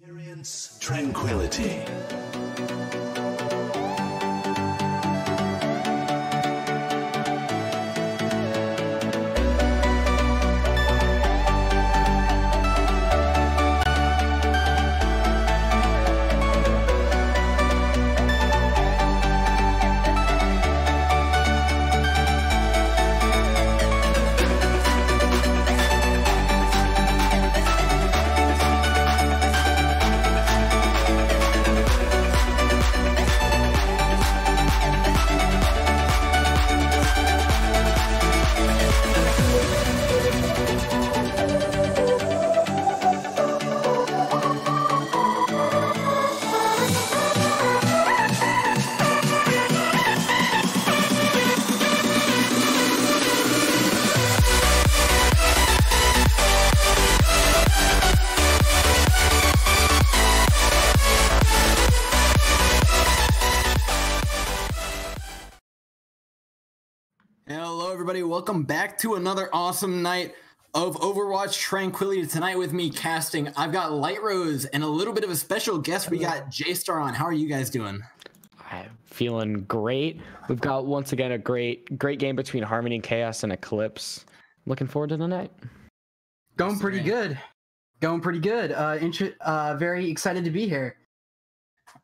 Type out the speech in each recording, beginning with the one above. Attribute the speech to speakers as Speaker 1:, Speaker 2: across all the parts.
Speaker 1: Experience tranquility.
Speaker 2: Hello everybody, welcome back to another awesome night of Overwatch Tranquility. Tonight with me casting, I've got Literose and a little bit of a special guest. We got J-Star on. How are you guys doing?
Speaker 3: I'm feeling great. We've got once again a great game between Harmony and Chaos and Eclipse. Looking forward to the night.
Speaker 4: Going pretty good. Very excited to be here.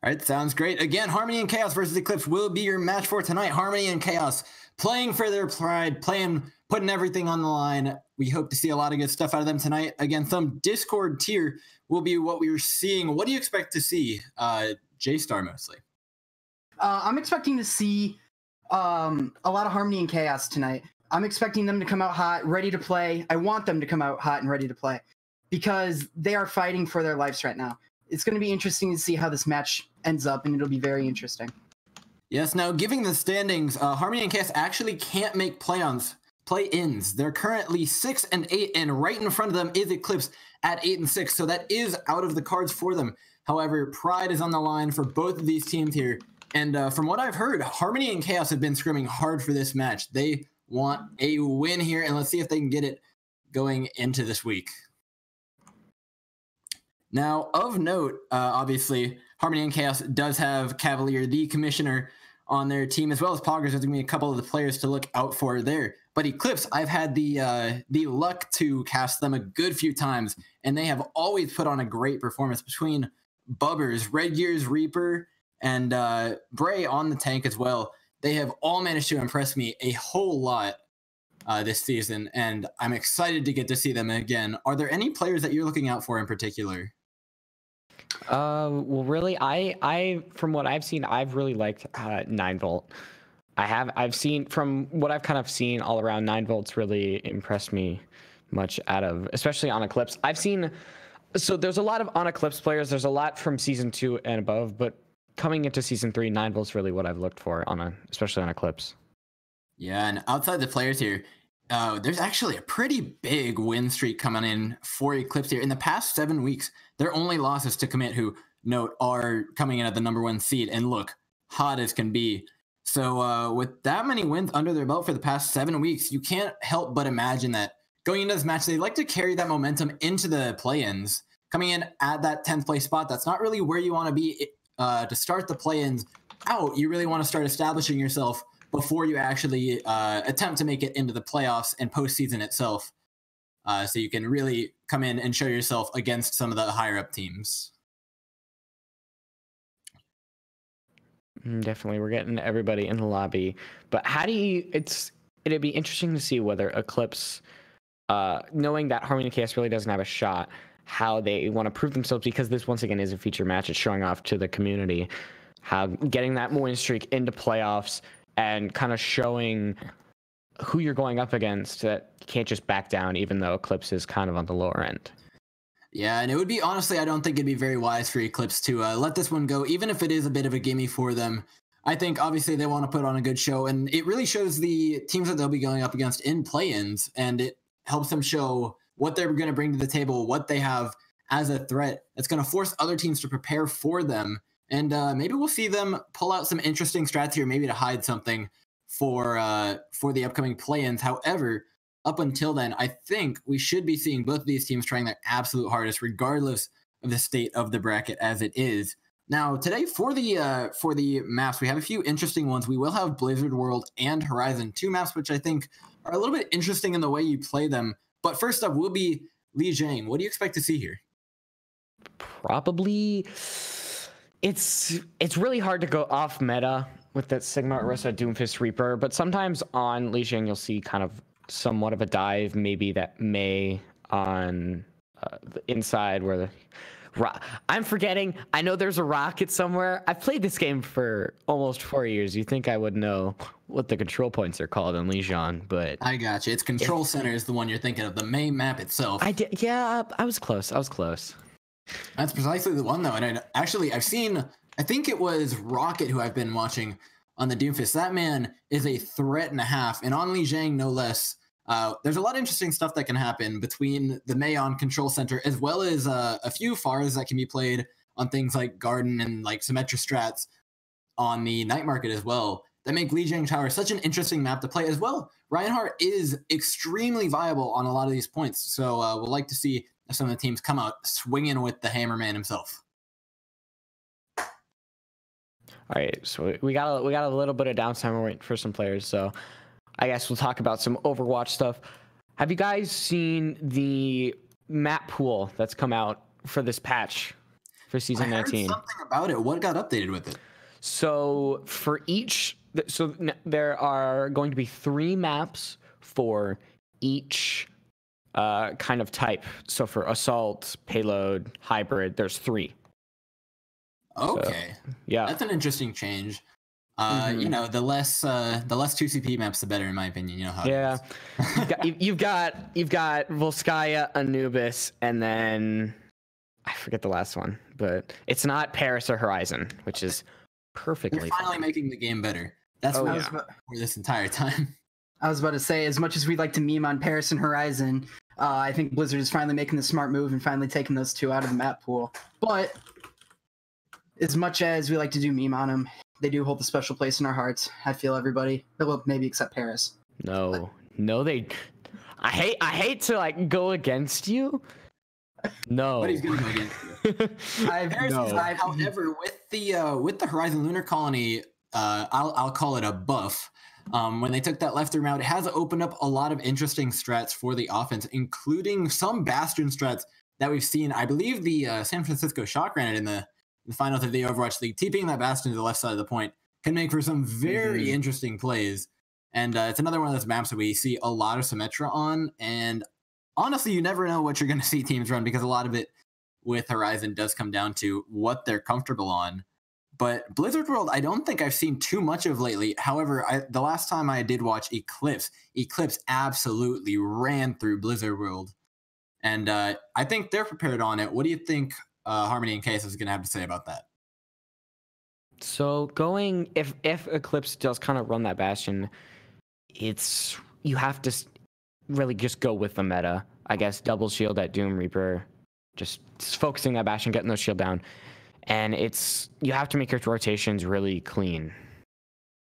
Speaker 2: All right, sounds great. Again, Harmony and Chaos versus Eclipse will be your match for tonight. Harmony and Chaos playing for their pride, putting everything on the line. We hope to see a lot of good stuff out of them tonight. Again, some Discord tier will be what we were seeing. What do you expect to see, J-Star mostly?
Speaker 4: I'm expecting to see a lot of Harmony and Chaos tonight. I'm expecting them to come out hot, ready to play. I want them to come out hot and ready to play because they are fighting for their lives right now. It's going to be interesting to see how this match ends up, and it'll be very interesting.
Speaker 2: Yes, now, giving the standings, Harmony and Chaos actually can't make play-ins. They're currently 6 and 8, and right in front of them is Eclipse at 8 and 6, so that is out of the cards for them. However, pride is on the line for both of these teams here, and from what I've heard, Harmony and Chaos have been scrimming hard for this match. They want a win here, and let's see if they can get it going into this week. Now, of note, obviously, Harmony and Chaos does have Cavalier, the commissioner, on their team, as well as Poggers. There's going to be a couple of the players to look out for there. But Eclipse, I've had the luck to cast them a good few times, and they have always put on a great performance between Bubbers, Red Gears, Reaper, and Bray on the tank as well. They have all managed to impress me a whole lot this season, and I'm excited to get to see them again. Are there any players that you're looking out for in particular?
Speaker 3: Well, really, I from what I've seen, I've really liked 9-Volt. I've seen, from what I've kind of seen all around, 9-Volt's really impressed me much out of, especially on Eclipse. So there's a lot of on Eclipse players. There's a lot from season 2 and above, but coming into season 3, 9-Volt's really what I've looked for especially on Eclipse. Yeah,
Speaker 2: and outside the players here, there's actually a pretty big win streak coming in for Eclipse here. In the past 7 weeks, their only losses to Commit, who, note, are coming in at the #1 seed and look hot as can be. So with that many wins under their belt for the past 7 weeks, you can't help but imagine that going into this match, they like to carry that momentum into the play-ins. Coming in at that 10th place spot, that's not really where you want to be to start the play-ins out. You really want to start establishing yourself before you actually attempt to make it into the playoffs and postseason itself. So you can really come in and show yourself against some of the higher up teams.
Speaker 3: Definitely, we're getting everybody in the lobby. But it'd be interesting to see whether Eclipse, knowing that Harmony and Chaos really doesn't have a shot, how they want to prove themselves, because this once again is a feature match. It's showing off to the community how getting that win streak into playoffs and kind of showing who you're going up against, that you can't just back down, even though Eclipse is kind of on the lower end.
Speaker 2: Yeah, and it would be, honestly, I don't think it'd be very wise for Eclipse to let this one go, even if it is a bit of a gimme for them. I think, obviously, they want to put on a good show, and it really shows the teams that they'll be going up against in play-ins, and it helps them show what they're going to bring to the table, what they have as a threat. It's going to force other teams to prepare for them, and maybe we'll see them pull out some interesting strats here, maybe to hide something for the upcoming play-ins. However, up until then, I think we should be seeing both of these teams trying their absolute hardest, regardless of the state of the bracket as it is. Now, today for the maps, we have a few interesting ones. We will have Blizzard World and Horizon, 2 maps which I think are a little bit interesting in the way you play them. But first up will be Li Jiang. What do you expect to see here?
Speaker 3: Probably, it's really hard to go off meta with that Sigma Orisa Doomfist Reaper, but sometimes on Li Jiang you'll see kind of somewhat of a dive, maybe that Mei on the inside where the I'm forgetting. I know there's a rocket somewhere. I've played this game for almost 4 years. You think I would know what the control points are called in Li Jiang, but
Speaker 2: I got you. It's Control Center is the one you're thinking of, the main map itself.
Speaker 3: I did. Yeah, I was close.
Speaker 2: That's precisely the one, though. And I've seen, I think it was Rocket who I've been watching on the Doomfist. That man is a threat and a half. And on Li Jiang, no less. There's a lot of interesting stuff that can happen between the Mei on Control Center, as well as a few Fars that can be played on things like Garden and like Symmetra strats on the Night Market as well, that make Li Jiang Tower such an interesting map to play as well. Reinhardt is extremely viable on a lot of these points, so we'll like to see some of the teams come out swinging with the Hammerman himself.
Speaker 3: All right, so we got a little bit of downtime. We're waiting for some players, so I guess we'll talk about some Overwatch stuff. Have you guys seen the map pool that's come out for this patch for season 19?
Speaker 2: I heard something about it. What got updated with it?
Speaker 3: So for each, there are going to be 3 maps for each kind of type. So for assault, payload, hybrid, there's 3.
Speaker 2: Okay.
Speaker 3: So, yeah.
Speaker 2: That's an interesting change. You know, the less 2CP maps, the better, in my opinion. You know how it is.
Speaker 3: you've got Volskaya, Anubis, and then I forget the last one, but it's not Paris or Horizon, which is perfectly
Speaker 2: You're finally
Speaker 3: fine.
Speaker 2: making the game better. That's what for this entire time.
Speaker 4: I was about to say, as much as we'd like to meme on Paris and Horizon, I think Blizzard is finally making the smart move and finally taking those 2 out of the map pool. But as much as we like to do meme on them, they do hold a special place in our hearts. I feel everybody, well, maybe except Paris.
Speaker 3: No, they. I hate to like go against you. No.
Speaker 2: But he's gonna go against you. However, with the Horizon Lunar Colony, I'll call it a buff. When they took that left through route, it has opened up a lot of interesting strats for the offense, including some Bastion strats that we've seen. I believe the San Francisco Shock ran it in the finals of the Overwatch League. TPing that Bastion to the left side of the point can make for some very interesting plays. And it's another one of those maps that we see a lot of Symmetra on. And honestly, you never know what you're going to see teams run, because a lot of it with Horizon does come down to what they're comfortable on. But Blizzard World, I don't think I've seen too much of lately. However, the last time I did watch Eclipse absolutely ran through Blizzard World. And I think they're prepared on it. What do you think Harmony and Case is going to have to say about that?
Speaker 3: So if Eclipse does kind of run that Bastion, you have to really just go with the meta. I guess double shield at Doom Reaper, just focusing that Bastion, getting those shield down. And you have to make your rotations really clean.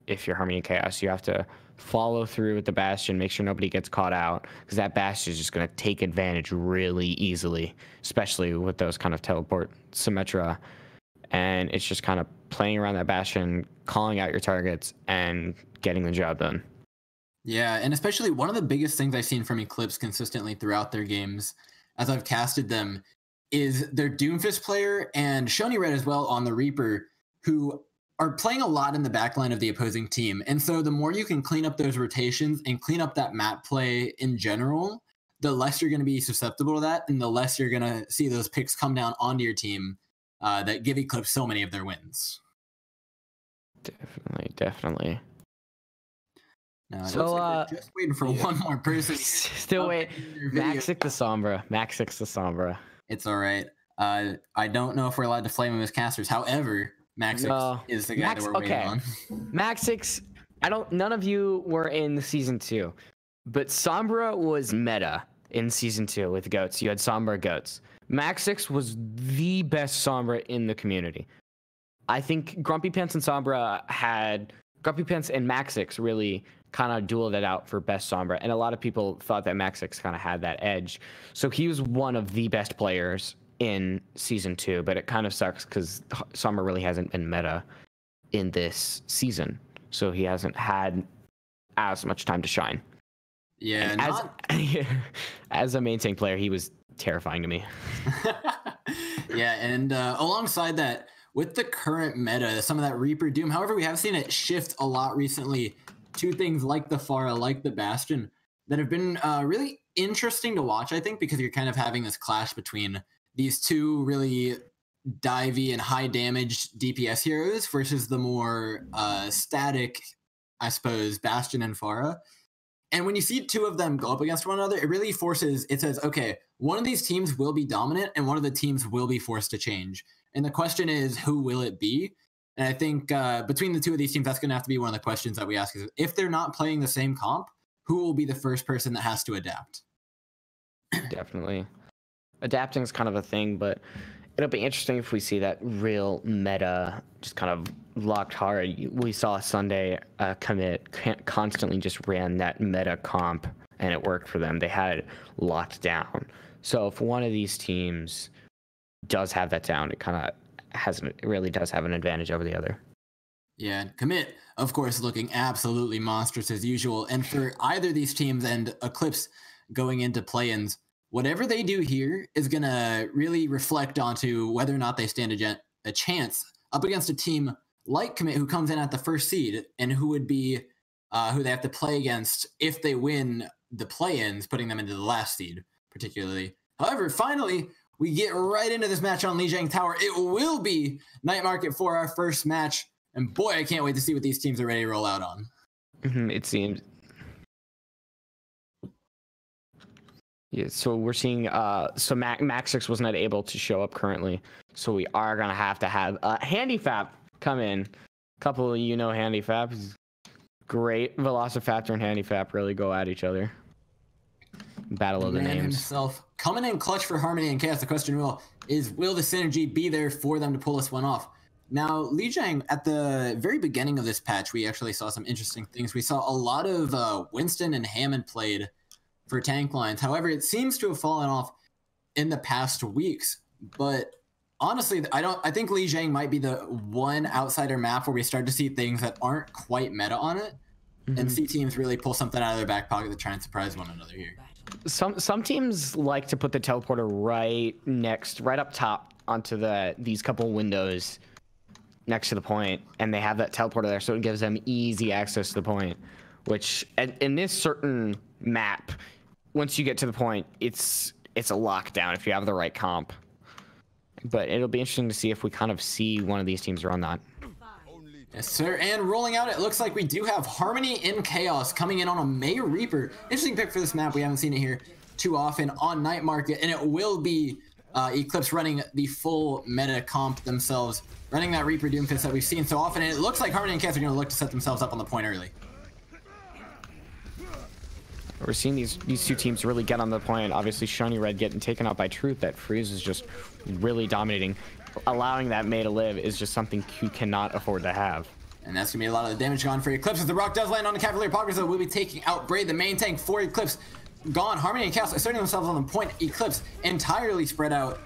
Speaker 3: If you're Harmony and Chaos, you have to follow through with the Bastion, make sure nobody gets caught out, because that Bastion is just going to take advantage really easily, especially with those kind of teleport Symmetra. And it's just kind of playing around that Bastion, calling out your targets, and getting the job done.
Speaker 2: Yeah, and especially one of the biggest things I've seen from Eclipse consistently throughout their games, as I've casted them, is their Doomfist player and Shoni Red as well on the Reaper, who are playing a lot in the backline of the opposing team. And so the more you can clean up those rotations and clean up that map play in general, the less you're going to be susceptible to that, and the less you're going to see those picks come down onto your team that give Eclipse so many of their wins.
Speaker 3: Definitely.
Speaker 2: Now,
Speaker 3: So
Speaker 2: like we're just waiting for one more person.
Speaker 3: Still wait. Maxix the Sombra.
Speaker 2: It's all right. I don't know if we're allowed to flame him as casters. However, Maxix is the guy that we're waiting on.
Speaker 3: Maxix, none of you were in season 2, but Sombra was meta in season 2 with goats. You had Sombra goats. Maxix was the best Sombra in the community. I think Grumpy Pants and Maxix really kind of dueled it out for best Sombra, and a lot of people thought that Maxix kind of had that edge. So he was one of the best players in Season 2, but it kind of sucks because Summer really hasn't been meta in this season. So he hasn't had as much time to shine.
Speaker 2: Yeah,
Speaker 3: as a main tank player, he was terrifying to me.
Speaker 2: Yeah, and alongside that, with the current meta, some of that Reaper Doom, however, we have seen it shift a lot recently to things like the Pharah, like the Bastion, that have been really interesting to watch, I think, because you're kind of having this clash between these two really divey and high damage DPS heroes versus the more static, I suppose, Bastion and Pharah. And when you see two of them go up against one another, it really it says, okay, one of these teams will be dominant and one of the teams will be forced to change. And the question is, who will it be? And I think between the two of these teams, that's going to have to be one of the questions that we ask is, if they're not playing the same comp, who will be the first person that has to adapt?
Speaker 3: Definitely. Adapting is kind of a thing, but it'll be interesting if we see that real meta just kind of locked hard. We saw Sunday commit constantly just ran that meta comp, and it worked for them. They had it locked down. So if one of these teams does have that down, it really does have an advantage over the other.
Speaker 2: Yeah, Commit, of course, looking absolutely monstrous as usual. And for either of these teams and Eclipse going into play-ins, whatever they do here is going to really reflect onto whether or not they stand a chance up against a team like Commit, who comes in at the first seed and who would be who they have to play against if they win the play-ins, putting them into the last seed, particularly. However, finally, we get right into this match on Lijiang Tower. It will be Night Market for our first match. And boy, I can't wait to see what these teams are ready to roll out on.
Speaker 3: It seems. Yeah, so we're seeing, so Maxix was not able to show up currently. So we are going to have Handyfap come in. A couple of Handyfap. Great. Velocifactor and Handyfap really go at each other. Battle of the names.
Speaker 2: Himself coming in clutch for Harmony and Chaos. The question will the synergy be there for them to pull this one off? Now, Lijiang, at the very beginning of this patch, we actually saw some interesting things. We saw a lot of Winston and Hammond played for tank lines. However, it seems to have fallen off in the past weeks. But honestly, I think Lijiang might be the one outsider map where we start to see things that aren't quite meta on it, and see teams really pull something out of their back pocket to try and surprise one another here.
Speaker 3: Some teams like to put the teleporter right up top onto these couple windows next to the point, and they have that teleporter there, so it gives them easy access to the point, which in this certain map, once you get to the point, it's a lockdown if you have the right comp. But it'll be interesting to see if we kind of see one of these teams run that.
Speaker 2: Yes, sir. And rolling out, it looks like we do have Harmony in Chaos coming in on a May Reaper. Interesting pick for this map. We haven't seen it here too often on Night Market, and it will be Eclipse running the full meta comp themselves, running that Reaper Doomfist that we've seen so often, and it looks like Harmony and Chaos are going to look to set themselves up on the point early.
Speaker 3: We're seeing these two teams really get on the point. Obviously, Shiny Red getting taken out by Truth. That Freeze is just really dominating. Allowing that May to live is just something you cannot afford to have.
Speaker 2: And that's going to be a lot of the damage gone for Eclipse. As the rock does land on the Cavalier Poggers, though, we'll be taking out Braid, the main tank for Eclipse. Gone. Harmony and Chaos asserting themselves on the point. Eclipse entirely spread out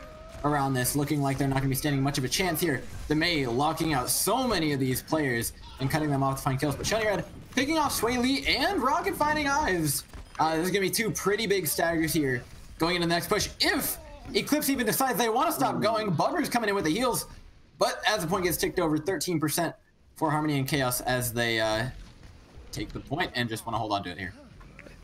Speaker 2: around this, looking like they're not going to be standing much of a chance here. The May locking out so many of these players and cutting them off to find kills. But Shiny Red picking off Sway Lee and Rocket finding Ives. There's going to be two pretty big staggers here going into the next push. If Eclipse even decides they want to stop going, Bubber's coming in with the heals. But as the point gets ticked over, 13% for Harmony and Chaos as they take the point and just want to hold on to it here.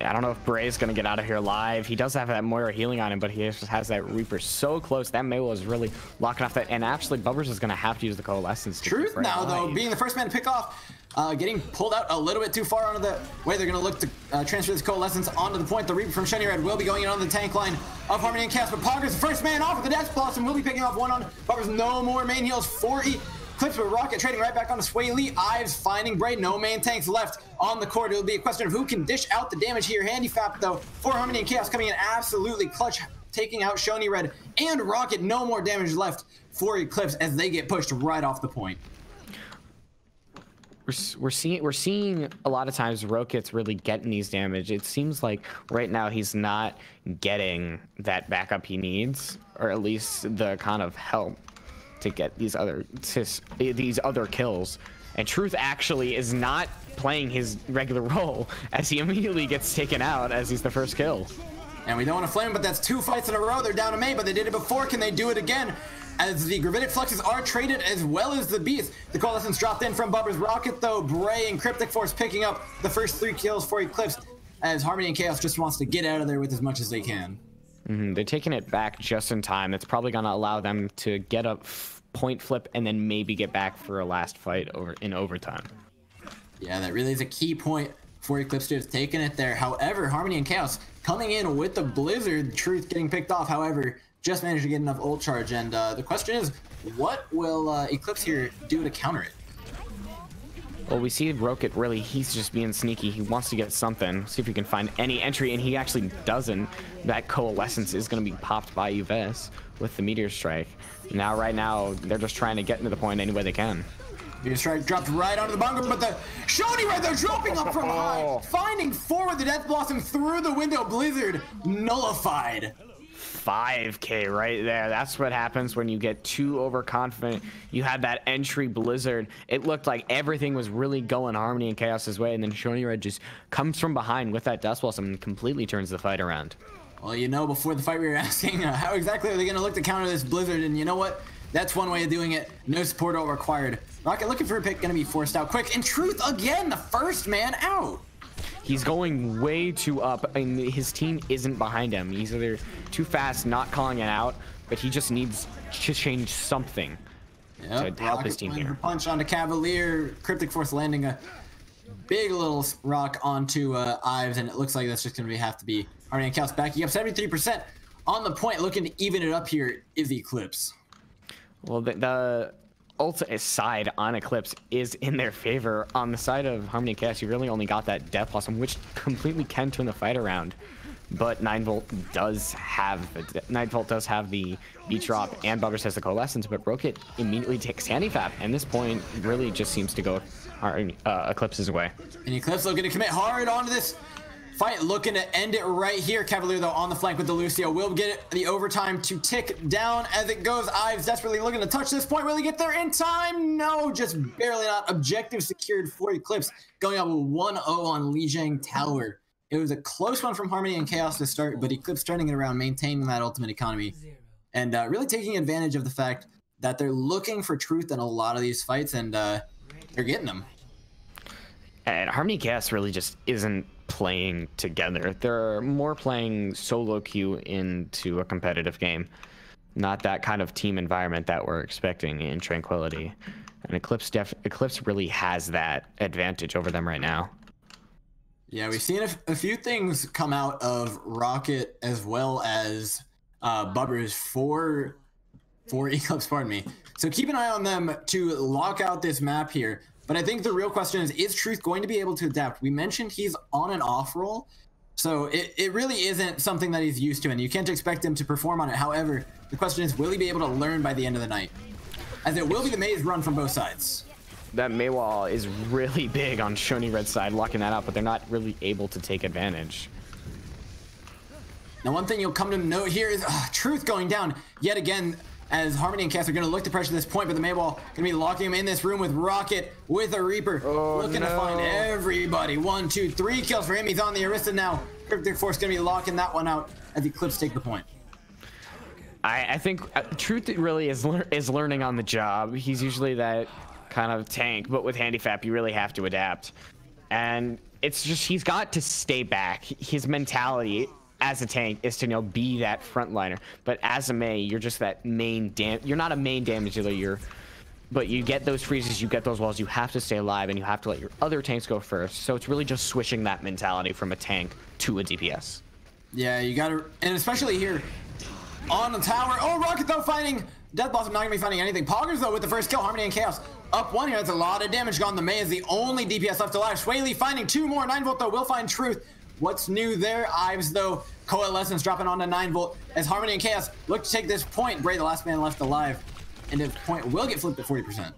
Speaker 3: Yeah, I don't know if Bray's going to get out of here live. He does have that Moira healing on him, but he just has that Reaper so close. That May was really locking off that. And actually, Bubbers is going to have to use the Coalescence.
Speaker 2: Truth now, though, being the first man to pick off, getting pulled out a little bit too far onto the way. They're going to look to transfer this Coalescence onto the point. The Reaper from Shiny Red will be going in on the tank line of Harmony and Chaos, but Poggers, the first man off with the Death Blossom, will be picking off one on Bubbers. No more main heals for Eclipse, with Rocket trading right back on to Sway Lee. Ives finding Braid. No main tanks left on the court. It'll be a question of who can dish out the damage here. Handyfap, though, for Harmony and Chaos coming in absolutely clutch, taking out Shiny Red and Rocket. No more damage left for Eclipse as they get pushed right off the point.
Speaker 3: we're seeing a lot of times Rocket's really getting these damage. It seems like right now he's not getting that backup he needs, or at least the kind of help to get these other kills. And Truth actually is not playing his regular role, as he immediately gets taken out as he's the first kill.
Speaker 2: And we don't want to flame him, but that's 2 fights in a row. They're down to May, but they did it before. Can they do it again? As the Gravitic Fluxes are traded as well as the Beast. The Coalescence dropped in from Bubber's Rocket, though. Bray and Cryptic Force picking up the first 3 kills for Eclipse, as Harmony and Chaos just wants to get out of there with as much as they can.
Speaker 3: They're taking it back just in time. It's probably going to allow them to get a point flip and then maybe get back for a last fight in overtime.
Speaker 2: Yeah, that really is a key point for Eclipse to have taken it there. However, Harmony and Chaos coming in with the Blizzard. Truth getting picked off, however, just managed to get enough ult charge. And the question is, what will Eclipse here do to counter it?
Speaker 3: Well, we see Rocket really, he's just being sneaky. He wants to get something, see if he can find any entry, and he actually doesn't. That Coalescence is going to be popped by Uves with the Meteor Strike. Now, right now, they're just trying to get into the point any way they can.
Speaker 2: Meteor Strike dropped right onto the bunker, but the Shoni right there dropping up from high, finding forward the Death Blossom through the window. Blizzard nullified.
Speaker 3: 5K right there. That's what happens when you get too overconfident. You had that entry Blizzard. It looked like everything was really going Harmony and Chaos's way, and then Shoni Red just comes from behind with that Death Blossom and completely turns the fight around.
Speaker 2: Well, you know, before the fight we were asking how exactly are they going to look to counter this Blizzard, and you know what? That's one way of doing it. No support all required. Rocket looking for a pick, going to be forced out quick. And Truth again, the first man out.
Speaker 3: He's going way too up, and his team isn't behind him. He's either too fast, not calling it out, but he just needs to change something to help his team here.
Speaker 2: Punch onto Cavalier. Cryptic Force landing a big little rock onto Ives, and it looks like that's just going to have to be Harmony and Chaos backing up 73% on the point. Looking to even it up here is the Eclipse.
Speaker 3: Well, the ult side on Eclipse is in their favor. On the side of Harmony and Chaos, you really only got that Death Blossom, which completely can turn the fight around. But 9-Volt does have the beat drop, and Bubbers has the Coalescence, but Rocket immediately takes Handicap, and this point really just seems to go Eclipse's way. And
Speaker 2: Eclipse looking to commit hard onto this fight, looking to end it right here. Cavalier, though, on the flank with the Lucio, will get the overtime to tick down as it goes. Ives desperately looking to touch this point. Will he get there in time? No, just barely not. Objective secured for Eclipse, going up 1-0 on Lijiang Tower. It was a close one from Harmony and Chaos to start, but Eclipse turning it around, maintaining that ultimate economy, and really taking advantage of the fact that they're looking for Truth in a lot of these fights, and they're getting them.
Speaker 3: And Harmony and Chaos really just isn't playing together. They're more playing solo queue into a competitive game, not that kind of team environment that we're expecting in Tranquility. And Eclipse really has that advantage over them right now.
Speaker 2: Yeah, we've seen a few things come out of Rocket as well as Bubbers for Eclipse, pardon me. So keep an eye on them to lock out this map here. But I think the real question is Truth going to be able to adapt? We mentioned he's on an off roll, so it really isn't something that he's used to, and you can't expect him to perform on it. However, the question is, will he be able to learn by the end of the night? As it will be the maze run from both sides.
Speaker 3: That Mei wall is really big on Shoni Red's side, locking that out, but they're not really able to take advantage.
Speaker 2: Now, one thing you'll come to note here is Truth going down yet again, as Harmony and Chaos are going to look to pressure this point, but the Mei wall going to be locking him in this room with Rocket, with a Reaper, looking to find everybody. 1, 2, 3 kills for him. He's on the Arista now. Cryptic Force going to be locking that one out as Eclipse take the point.
Speaker 3: I think Truth really is learning on the job. He's usually that kind of tank, but with Handicap, you really have to adapt. And it's just, he's got to stay back. His mentality as a tank is to, you know, be that frontliner. But as a Mei, you're just that main you're not a main damage dealer, but you get those freezes, you get those walls, you have to stay alive, and you have to let your other tanks go first. So it's really just switching that mentality from a tank to a DPS.
Speaker 2: Yeah, you gotta, and especially here on the tower. Oh, Rocket though finding Death Blossom, not gonna be finding anything. Poggers though with the first kill. Harmony and Chaos up 1 here. That's a lot of damage gone. The Mei is the only DPS left alive. Swaley finding 2 more. 9-Volt though will find Truth. What's new there? Ives though, Coalescence dropping onto 9-Volt as Harmony and Chaos look to take this point. Bray, the last man left alive, and the point will get flipped at 40%.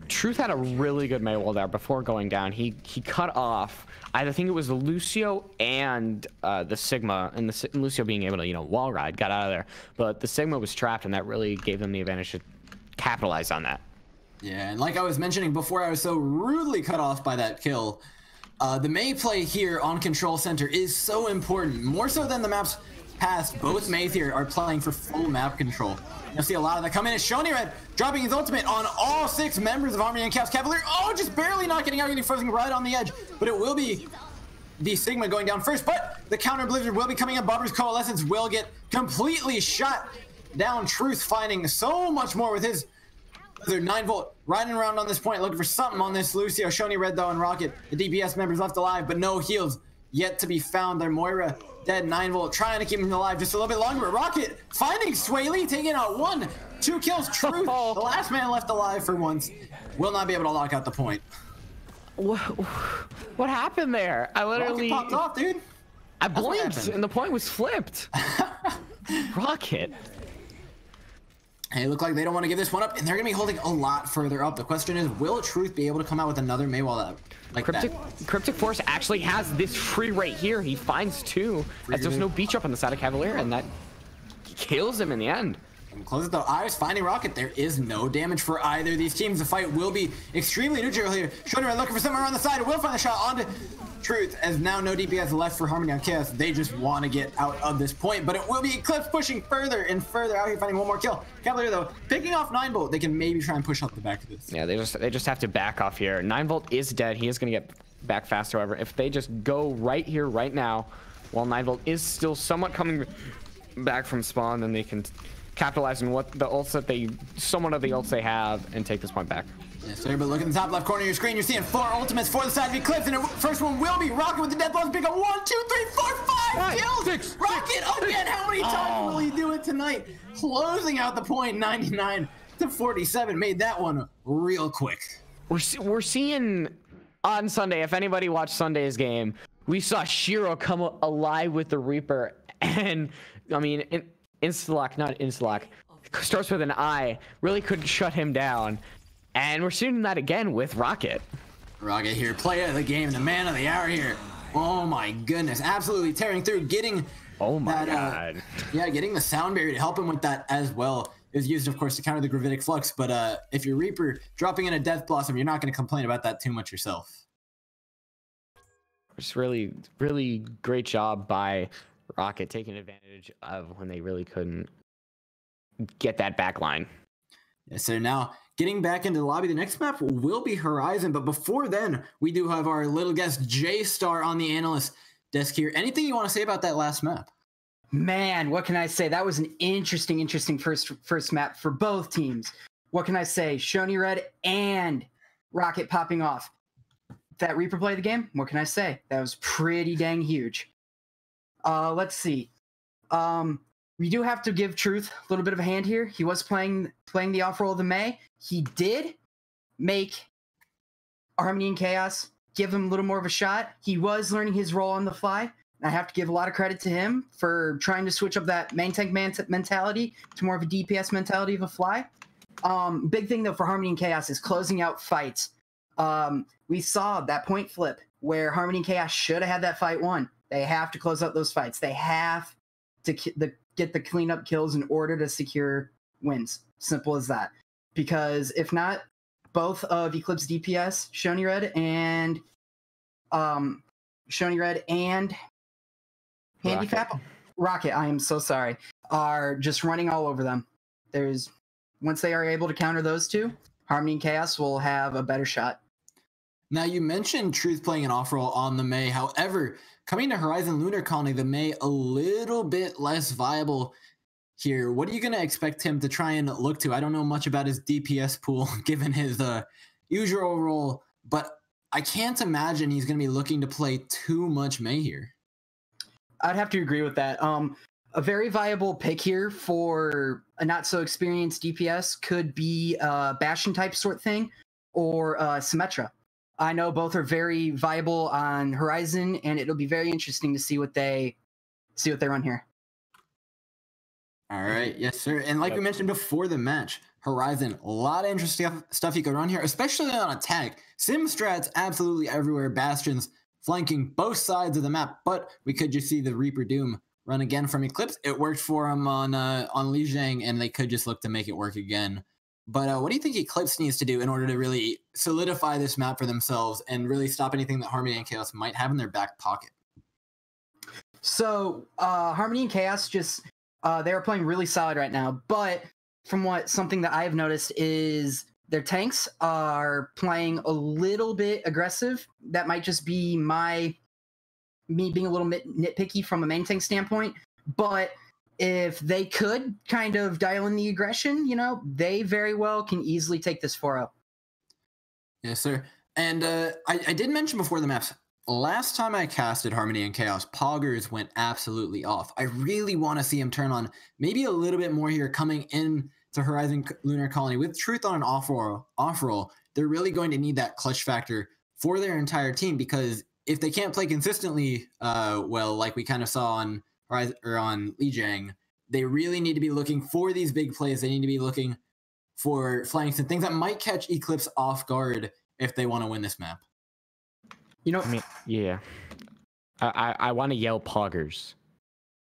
Speaker 3: Truth had a really good May wall there before going down. He cut off, I think it was the Lucio and the Sigma, and Lucio being able to, wall ride, got out of there. But the Sigma was trapped, and that really gave them the advantage to capitalize on that.
Speaker 2: Yeah, and like I was mentioning before, I was so rudely cut off by that kill. The May play here on Control Center is so important, more so than the maps past. Both Mays here are playing for full map control. You'll see a lot of that come in. It's Shoney Red dropping his ultimate on all 6 members of Harmony and Chaos Cavalier. Oh, just barely not getting out, getting frozen right on the edge. But it will be the Sigma going down first, but the counter blizzard will be coming up. Barber's Coalescence will get completely shot down. Truth finding so much more with his 9-volt riding around on this point, looking for something on this Lucio. Shoney Red though and Rocket, the DPS members left alive, but no heals yet to be found. Their Moira dead. 9-volt trying to keep him alive just a little bit longer. Rocket finding Swaley, taking out 1-2 kills. Truth, the last man left alive for once, will not be able to lock out the point.
Speaker 3: What happened there? I literally
Speaker 2: Rocket popped off, dude.
Speaker 3: I blinked and the point was flipped. Rocket.
Speaker 2: Hey, look like they don't want to give this one up, and they're going to be holding a lot further up. The question is, will Truth be able to come out with another Maywall like that?
Speaker 3: Cryptic Force actually has this free right here. He finds 2, as there's no beach up on the side of Cavalier, and that kills him in the end.
Speaker 2: And close it though. Iris finding Rocket. There is no damage for either of these teams. The fight will be extremely neutral here. Shoney looking for somewhere on the side. Will find the shot onto Truth, as now no DPS left for Harmony on Chaos. They just want to get out of this point, but it will be Eclipse pushing further and further out here, finding 1 more kill. Cavalier though picking off 9-volt. They can maybe try and push up the back of this.
Speaker 3: Yeah, they just have to back off here. 9-volt is dead. He is going to get back fast. However, if they just go right here right now, while 9-volt is still somewhat coming back from spawn, then they can capitalize on what the ults that somewhat of the ults they have, and take this point back.
Speaker 2: Yes, sir, but look at the top left corner of your screen. You're seeing 4 ultimates for the side of Eclipse, and the first one will be Rocket with the death blows. Pick up 1, 2, 3, 4, 5 kills. 6, Rocket again. How many times will he do it tonight? Closing out the point, 99 to 47. Made that one real quick.
Speaker 3: We're seeing on Sunday. If anybody watched Sunday's game, we saw Shiro come alive with the Reaper, and I mean, Instalock, not Instalock, starts with an I. Really couldn't shut him down. And we're seeing that again with Rocket.
Speaker 2: Rocket here, player of the game, the man of the hour here. Oh my goodness, absolutely tearing through, getting
Speaker 3: God.
Speaker 2: Yeah, getting the sound barrier to help him with that as well. It was used, of course, to counter the Gravitic Flux, but if you're Reaper dropping in a Death Blossom, you're not going to complain about that too much yourself.
Speaker 3: It's really, really great job by Rocket taking advantage of when they really couldn't get that back line.
Speaker 2: Yes, so now getting back into the lobby, the next map will be Horizon, but before then, we do have our little guest J-Star on the Analyst desk here. Anything you want to say about that last map?
Speaker 4: Man, what can I say? That was an interesting first map for both teams. What can I say? Shoney Red and Rocket popping off. That Reaper play the game? What can I say? That was pretty dang huge. Let's see. We do have to give Truth a little bit of a hand here. He was playing the off role of the May. He did make Harmony and Chaos give him a little more of a shot. He was learning his role on the fly. I have to give a lot of credit to him for trying to switch up that main tank mentality to more of a DPS mentality of a fly. Big thing though for Harmony and Chaos is closing out fights. We saw that point flip where Harmony and Chaos should have had that fight won. They have to close out those fights. They have to get the cleanup kills in order to secure wins. Simple as that. Because if not, both of Eclipse DPS, Shoney Red and Handicap Rocket, I am so sorry, are just running all over them. Once they are able to counter those two, Harmony and Chaos will have a better shot.
Speaker 2: Now, you mentioned Truth playing an off-roll on the May. However, coming to Horizon Lunar Colony, the May a little bit less viable here. What are you going to expect him to try and look to? I don't know much about his DPS pool, given his usual role, but I can't imagine he's going to be looking to play too much May here.
Speaker 4: I'd have to agree with that. A very viable pick here for a not-so-experienced DPS could be a Bastion type sort thing or Symmetra. I know both are very viable on Horizon, and it'll be very interesting to see what they run here.
Speaker 2: All right, yes, sir. And like we mentioned before the match, Horizon, a lot of interesting stuff you could run here, especially on attack. Sim strats absolutely everywhere. Bastions flanking both sides of the map, but we could just see the Reaper Doom run again from Eclipse. It worked for him on Li Jiang, and they could just look to make it work again. But what do you think Eclipse needs to do in order to really solidify this map for themselves and really stop anything that Harmony and Chaos might have in their back pocket?
Speaker 4: So Harmony and Chaos just they are playing really solid right now, but from something that I have noticed is their tanks are playing a little bit aggressive. That might just be me being a little bit nitpicky from a main tank standpoint, but if they could kind of dial in the aggression, they very well can easily take this 4-0.
Speaker 2: Yes, sir. And I did mention before the maps, last time I casted Harmony and Chaos, Poggers went absolutely off. I really want to see him turn on maybe a little bit more here coming in to Horizon Lunar Colony. With Truth on an off roll, they're really going to need that clutch factor for their entire team, because if they can't play consistently well, like we kind of saw on Horizon or on Li Jiang, they really need to be looking for these big plays. They need to be looking for flanks and things that might catch Eclipse off guard if they want to win this map.
Speaker 3: I mean, yeah. I want to yell Poggers.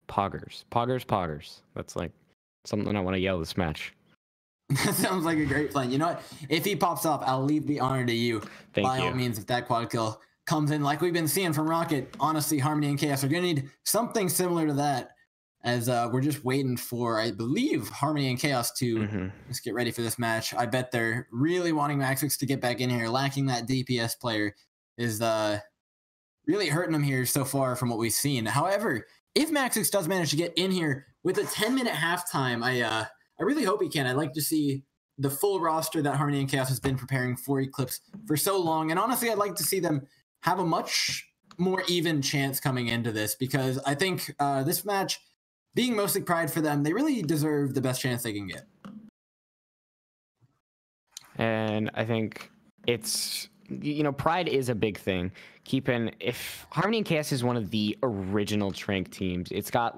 Speaker 3: Poggers. That's like something I want to yell this match.
Speaker 2: That sounds like a great plan. You know what? If he pops off, I'll leave the honor to you. By all means, if that quad kill comes in like we've been seeing from Rocket, honestly, Harmony and Chaos are going to need something similar to that, as we're just waiting for, I believe, Harmony and Chaos to just get ready for this match. I bet they're really wanting Maxix to get back in here. Lacking that DPS player is really hurting them here so far from what we've seen. However, if Maxix does manage to get in here with a 10-minute halftime, I really hope he can. I'd like to see the full roster that Harmony and Chaos has been preparing for Eclipse for so long. And honestly, I'd like to see them have a much more even chance coming into this, because I think this match, being mostly Pride for them, they really deserve the best chance they can get.
Speaker 3: And I think it's, Pride is a big thing. If Harmony and Chaos is one of the original Trank teams, it's got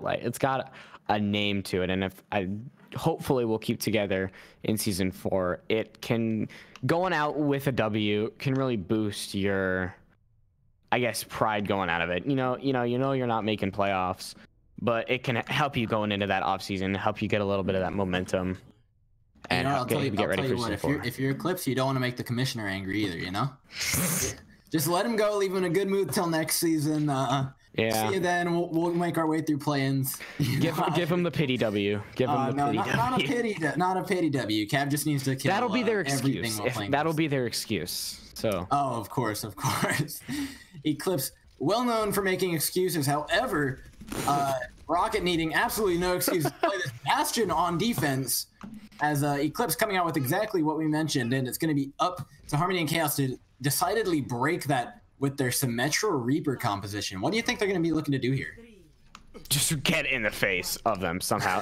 Speaker 3: a name to it, and hopefully we'll keep together in season 4. It can, going out with a W can really boost your, I guess, pride going out of it. You're not making playoffs, but it can help you going into that off season, help you get a little bit of that momentum, and get ready for season 4.
Speaker 2: If you're Eclipse, you don't want to make the commissioner angry either. Just let him go, leave him in a good mood till next season. See you then. We'll make our way through play-ins.
Speaker 3: Give him the pity W. Give him the pity W.
Speaker 2: Not a pity W. Cav just needs to kill.
Speaker 3: That'll be their excuse. That'll be their excuse. So.
Speaker 2: Oh, of course. Eclipse, well known for making excuses. However, Rocket needing absolutely no excuse to play this Bastion on defense, as Eclipse coming out with exactly what we mentioned, and it's going to be up to Harmony and Chaos to decidedly break that with their Symmetra Reaper composition. What do you think they're going to be looking to do here?
Speaker 3: Just get in the face of them somehow.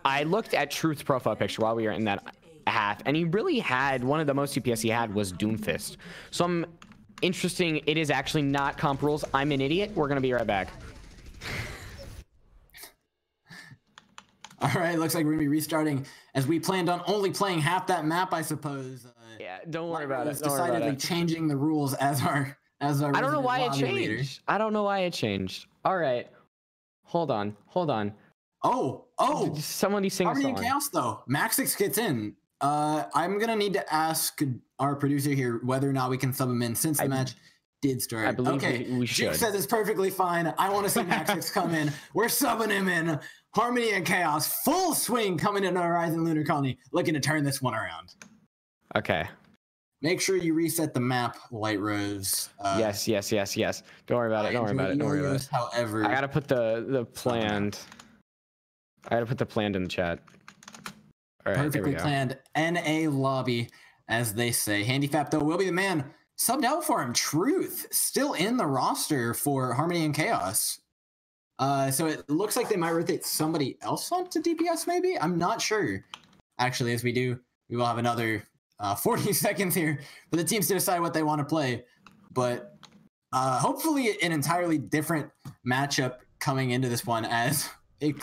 Speaker 3: I looked at Truth's profile picture while we were in that half, and he really had, one of the most CPS he had was Doomfist. So I'm interesting. It is actually not comp rules. I'm an idiot. We're going to be right back.
Speaker 2: All right, looks like we're going to be restarting as we planned on only playing half that map, I suppose.
Speaker 3: Yeah, don't worry about it.
Speaker 2: Decidedly changing the rules as our
Speaker 3: I don't know why it changed.
Speaker 2: Leader.
Speaker 3: I don't know why it changed. All right. Hold on.
Speaker 2: Oh.
Speaker 3: Somebody sing a song.
Speaker 2: Harmony and Chaos, though. Maxix gets in. I'm going to need to ask our producer here whether or not we can sub him in since the match did start.
Speaker 3: I believe we should.
Speaker 2: Juke says it's perfectly fine. I want to see Maxix come in. We're subbing him in. Harmony and Chaos, full swing coming into Horizon Lunar Colony, looking to turn this one around.
Speaker 3: Okay.
Speaker 2: Make sure you reset the map, Literose.
Speaker 3: Yes. Don't worry about it.
Speaker 2: However,
Speaker 3: I gotta put the planned. I gotta put the planned in the chat. All right,
Speaker 2: perfectly planned NA lobby, as they say. Handyfap though will be the man subbed out for him. Truth still in the roster for Harmony and Chaos. So it looks like they might rotate somebody else onto DPS. Maybe, I'm not sure. Actually, as we will have another 40 seconds here for the teams to decide what they want to play, but hopefully an entirely different matchup coming into this one, as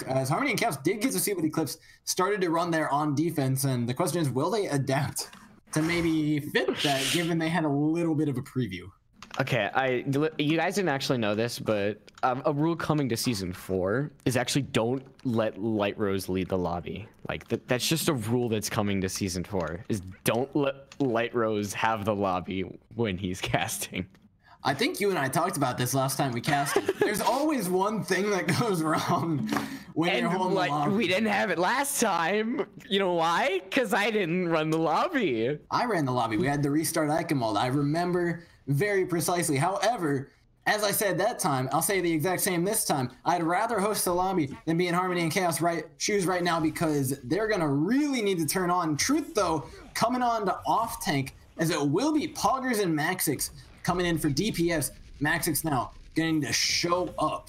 Speaker 2: as Harmony and Chaos did get to see what Eclipse started to run there on defense, and the question is, will they adapt to maybe fit that, given they had a little bit of a preview?
Speaker 3: Okay, you guys didn't actually know this, but a rule coming to season 4 is actually don't let Literose lead the lobby. Like that's just a rule that's coming to season 4. Is don't let Literose have the lobby when he's casting.
Speaker 2: I think you and I talked about this last time we casted. There's always one thing that goes wrong when you're holding the lobby.
Speaker 3: We didn't have it last time. You know why? Because I didn't run the lobby.
Speaker 2: I ran the lobby. We had to restart Icon I remember very precisely. However, as I said that time, I'll say the exact same this time. I'd rather host the lobby than be in Harmony and Chaos shoes right now, because they're going to really need to turn on. Truth, though, coming on to off tank, as it will be Poggers and Maxix coming in for DPS. Maxix now getting to show up.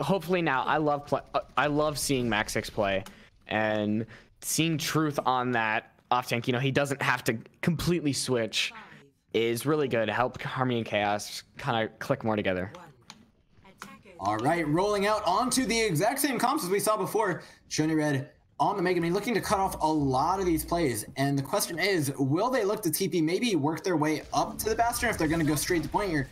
Speaker 3: Hopefully now I love seeing Maxix play, and seeing Truth on that off tank. You know, he doesn't have to completely switch, is really good to help Harmony and Chaos kind of click more together.
Speaker 2: All right, rolling out onto the exact same comps as we saw before. Shony Red on the Mega Man, looking to cut off a lot of these plays. And the question is, will they look to TP, maybe work their way up to the Bastion, if they're going to go straight to point here?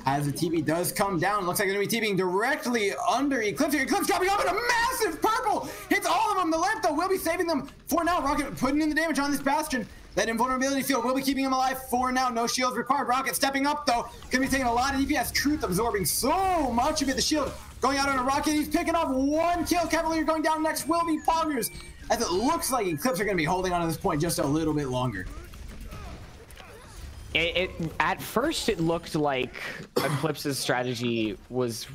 Speaker 2: As the TP does come down, looks like they're going to be TPing directly under Eclipse here. Eclipse dropping off, and a massive purple hits all of them. The lamp, though, will be saving them for now. Rocket putting in the damage on this Bastion. That invulnerability field will be keeping him alive for now. No shields required. Rocket stepping up, though. Going to be taking a lot of DPS. Truth absorbing so much of it. The shield going out on a Rocket. He's picking up 1 kill. Cavalier going down next will be Poggers, as it looks like Eclipse are going to be holding on to this point just a little bit longer.
Speaker 3: At first, it looked like Eclipse's strategy was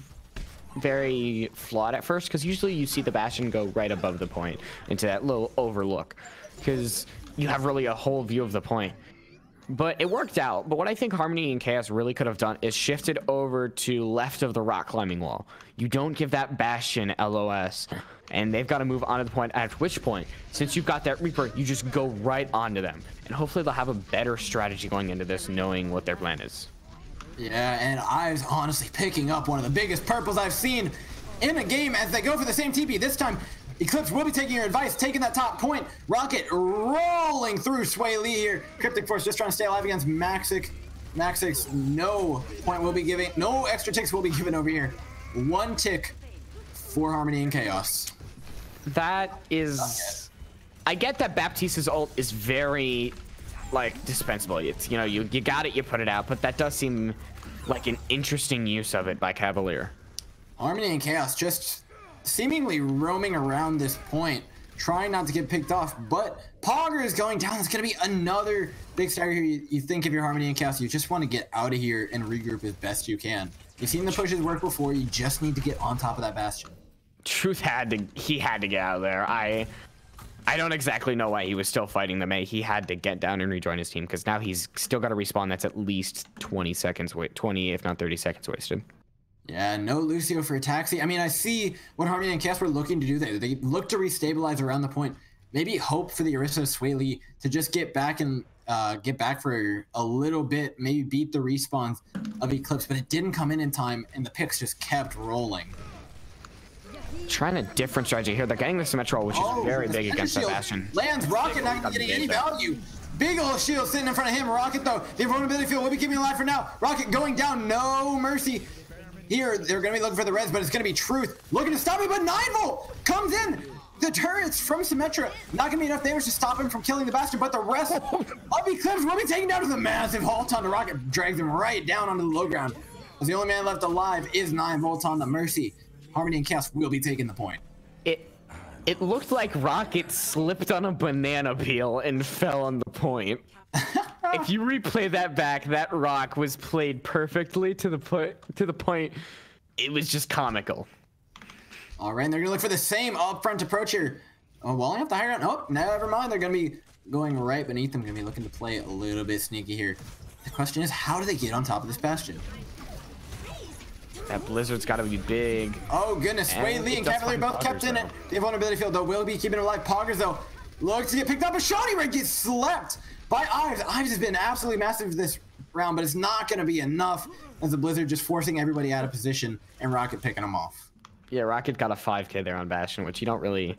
Speaker 3: very flawed at first, because usually you see the Bastion go right above the point into that little overlook, because you have really a whole view of the point. But it worked out. But what I think Harmony and Chaos really could have done is shifted over to left of the rock climbing wall. You don't give that Bastion LOS, and they've got to move on to the point, at which point, since you've got that Reaper, you just go right onto them. And hopefully they'll have a better strategy going into this, knowing what their plan is.
Speaker 2: Yeah, and I was honestly picking up one of the biggest purples I've seen in a game as they go for the same TP. This time, Eclipse will be taking your advice, taking that top point. Rocket rolling through Sway Lee here. Cryptic Force just trying to stay alive against Maxix. Maxix, no point will be giving, no extra ticks will be given over here. 1 tick for Harmony and Chaos.
Speaker 3: That is, I get that Baptiste's ult is very, like, dispensable. It's, you know, you got it, you put it out, but that does seem like an interesting use of it by Cavalier.
Speaker 2: Harmony and Chaos just seemingly roaming around this point, trying not to get picked off, but Pogger is going down. It's going to be another big stagger here. You think if you're Harmony and Chaos, you just want to get out of here and regroup as best you can. You've seen the pushes work before. You just need to get on top of that Bastion.
Speaker 3: Truth had to get out of there. I don't exactly know why he was still fighting the May. He had to get down and rejoin his team, because now he's still got to respawn. That's at least 20 seconds, 20 if not 30 seconds wasted.
Speaker 2: Yeah, no Lucio for a taxi. I mean, I see what Harmony and Chaos were looking to do there. They look to restabilize around the point. Maybe hope for the Orisa Sway Lee to just get back and get back for a little bit, maybe beat the respawns of Eclipse, but it didn't come in time, and the picks just kept rolling.
Speaker 3: Trying a different strategy here. They're getting the Symmetra, which is very big against that Bastion.
Speaker 2: Lands Rocket not getting any value. Big ol' shield sitting in front of him. Rocket, though, the vulnerability field will be keeping him alive for now. Rocket going down, no mercy. Here, they're going to be looking for the res, but it's going to be Truth looking to stop it, but 9-volt comes in. The turrets from Symmetra not going to be enough damage to stop him from killing the Bastion, but the rest of Eclipse will be taken down to the massive halt on the Rocket, drags him right down onto the low ground. As the only man left alive is 9-volt on the Mercy. Harmony and Chaos will be taking the point.
Speaker 3: It looked like Rocket slipped on a banana peel and fell on the point. If you replay that back, that rock was played perfectly to the point. It was just comical.
Speaker 2: All right, they're gonna look for the same upfront approach here. Oh, walling up the high ground. Oh, never mind. They're gonna be going right beneath them. Gonna be looking to play a little bit sneaky here. The question is, how do they get on top of this Bastion?
Speaker 3: That Blizzard's got to be big.
Speaker 2: Oh goodness, Sway Lee and Cavalier both kept in it. The vulnerability field though will be keeping it alive. Poggers though looks to get picked up, but Shawty Red gets slept by Ives. Ives has been absolutely massive this round, but it's not going to be enough as the Blizzard just forcing everybody out of position and Rocket picking them off.
Speaker 3: Yeah, Rocket got a 5K there on Bastion, which you don't really...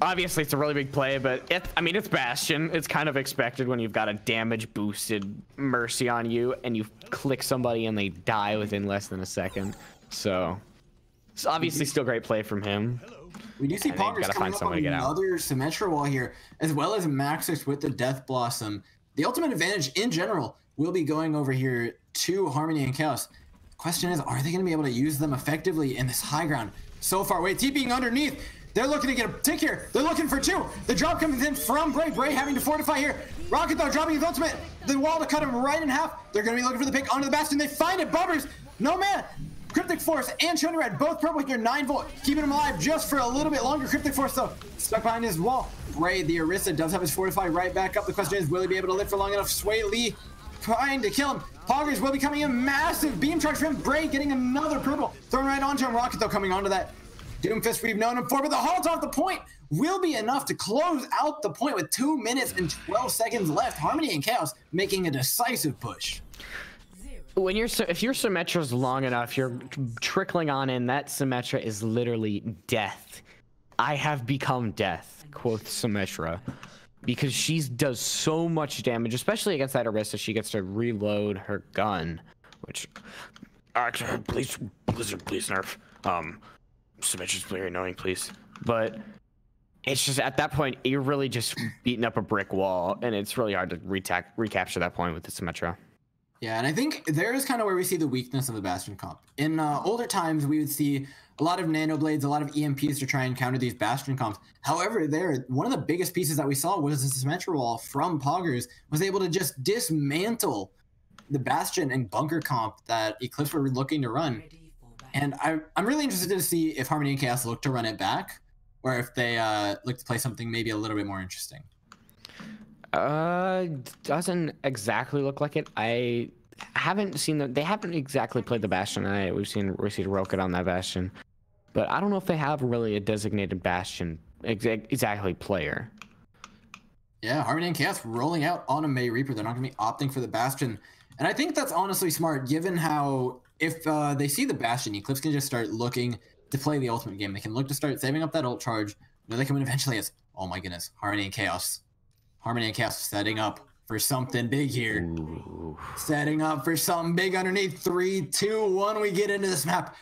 Speaker 3: Obviously, it's a really big play, but I mean, it's Bastion. It's kind of expected when you've got a damage-boosted Mercy on you, and you click somebody and they die within less than a second. So, it's obviously still great play from him.
Speaker 2: We do see Poggers coming up on another Symmetra wall here, as well as Maxix with the Death Blossom. The ultimate advantage in general will be going over here to Harmony and Chaos. Question is, are they going to be able to use them effectively in this high ground? So far away, TPing underneath. They're looking to get a tick here. They're looking for 2. The drop comes in from Bray. Bray having to fortify here. Rocket, though, dropping his ultimate. The wall to cut him right in half. They're going to be looking for the pick onto the Bastion. They find it. Bubbers. No man. Cryptic Force and Shiny Red, both purple with your 9-volt. Keeping him alive just for a little bit longer. Cryptic Force, though, stuck behind his wall. Bray, the Orisa, does have his fortify right back up. The question is, will he be able to live for long enough? Sway Lee trying to kill him. Poggers will be coming in. Massive beam charge from him. Bray getting another purple. Thrown right onto him. Rocket, though, coming onto that. Doomfist we've known him for, but the halt off the point will be enough to close out the point with 2 minutes and 12 seconds left. Harmony and Chaos making a decisive push.
Speaker 3: When if your Symmetra's long enough, you're trickling on in. That Symmetra is literally death. I have become death, quoth Symmetra, because she does so much damage, especially against that Orisa. She gets to reload her gun, which actually, please, Blizzard, please nerf. Symmetra's very annoying, please. But it's just at that point you're really just beating up a brick wall, and it's really hard to recapture that point with the Symmetra.
Speaker 2: Yeah, and I think there is kind of where we see the weakness of the Bastion comp. In older times, we would see a lot of Nano Blades, a lot of EMPs to try and counter these Bastion comps. However, one of the biggest pieces that we saw was the Symmetra wall from Poggers was able to just dismantle the Bastion and Bunker comp that Eclipse were looking to run. And I'm really interested to see if Harmony and Chaos look to run it back, or if they look to play something maybe a little bit more interesting.
Speaker 3: Doesn't exactly look like it. I haven't seen them. They haven't exactly played the Bastion. We've seen Rocket on that Bastion, but I don't know if they have really a designated Bastion exactly player.
Speaker 2: Yeah, Harmony and Chaos rolling out on a May Reaper. They're not going to be opting for the Bastion, and I think that's honestly smart, given how if they see the Bastion, Eclipse can just start looking to play the ultimate game. They can look to start saving up that ult charge. They can win eventually. As oh my goodness, Harmony and Chaos. Harmony and Chaos setting up for something big here. Ooh. Setting up for something big underneath. 3, 2, 1. We get into this map.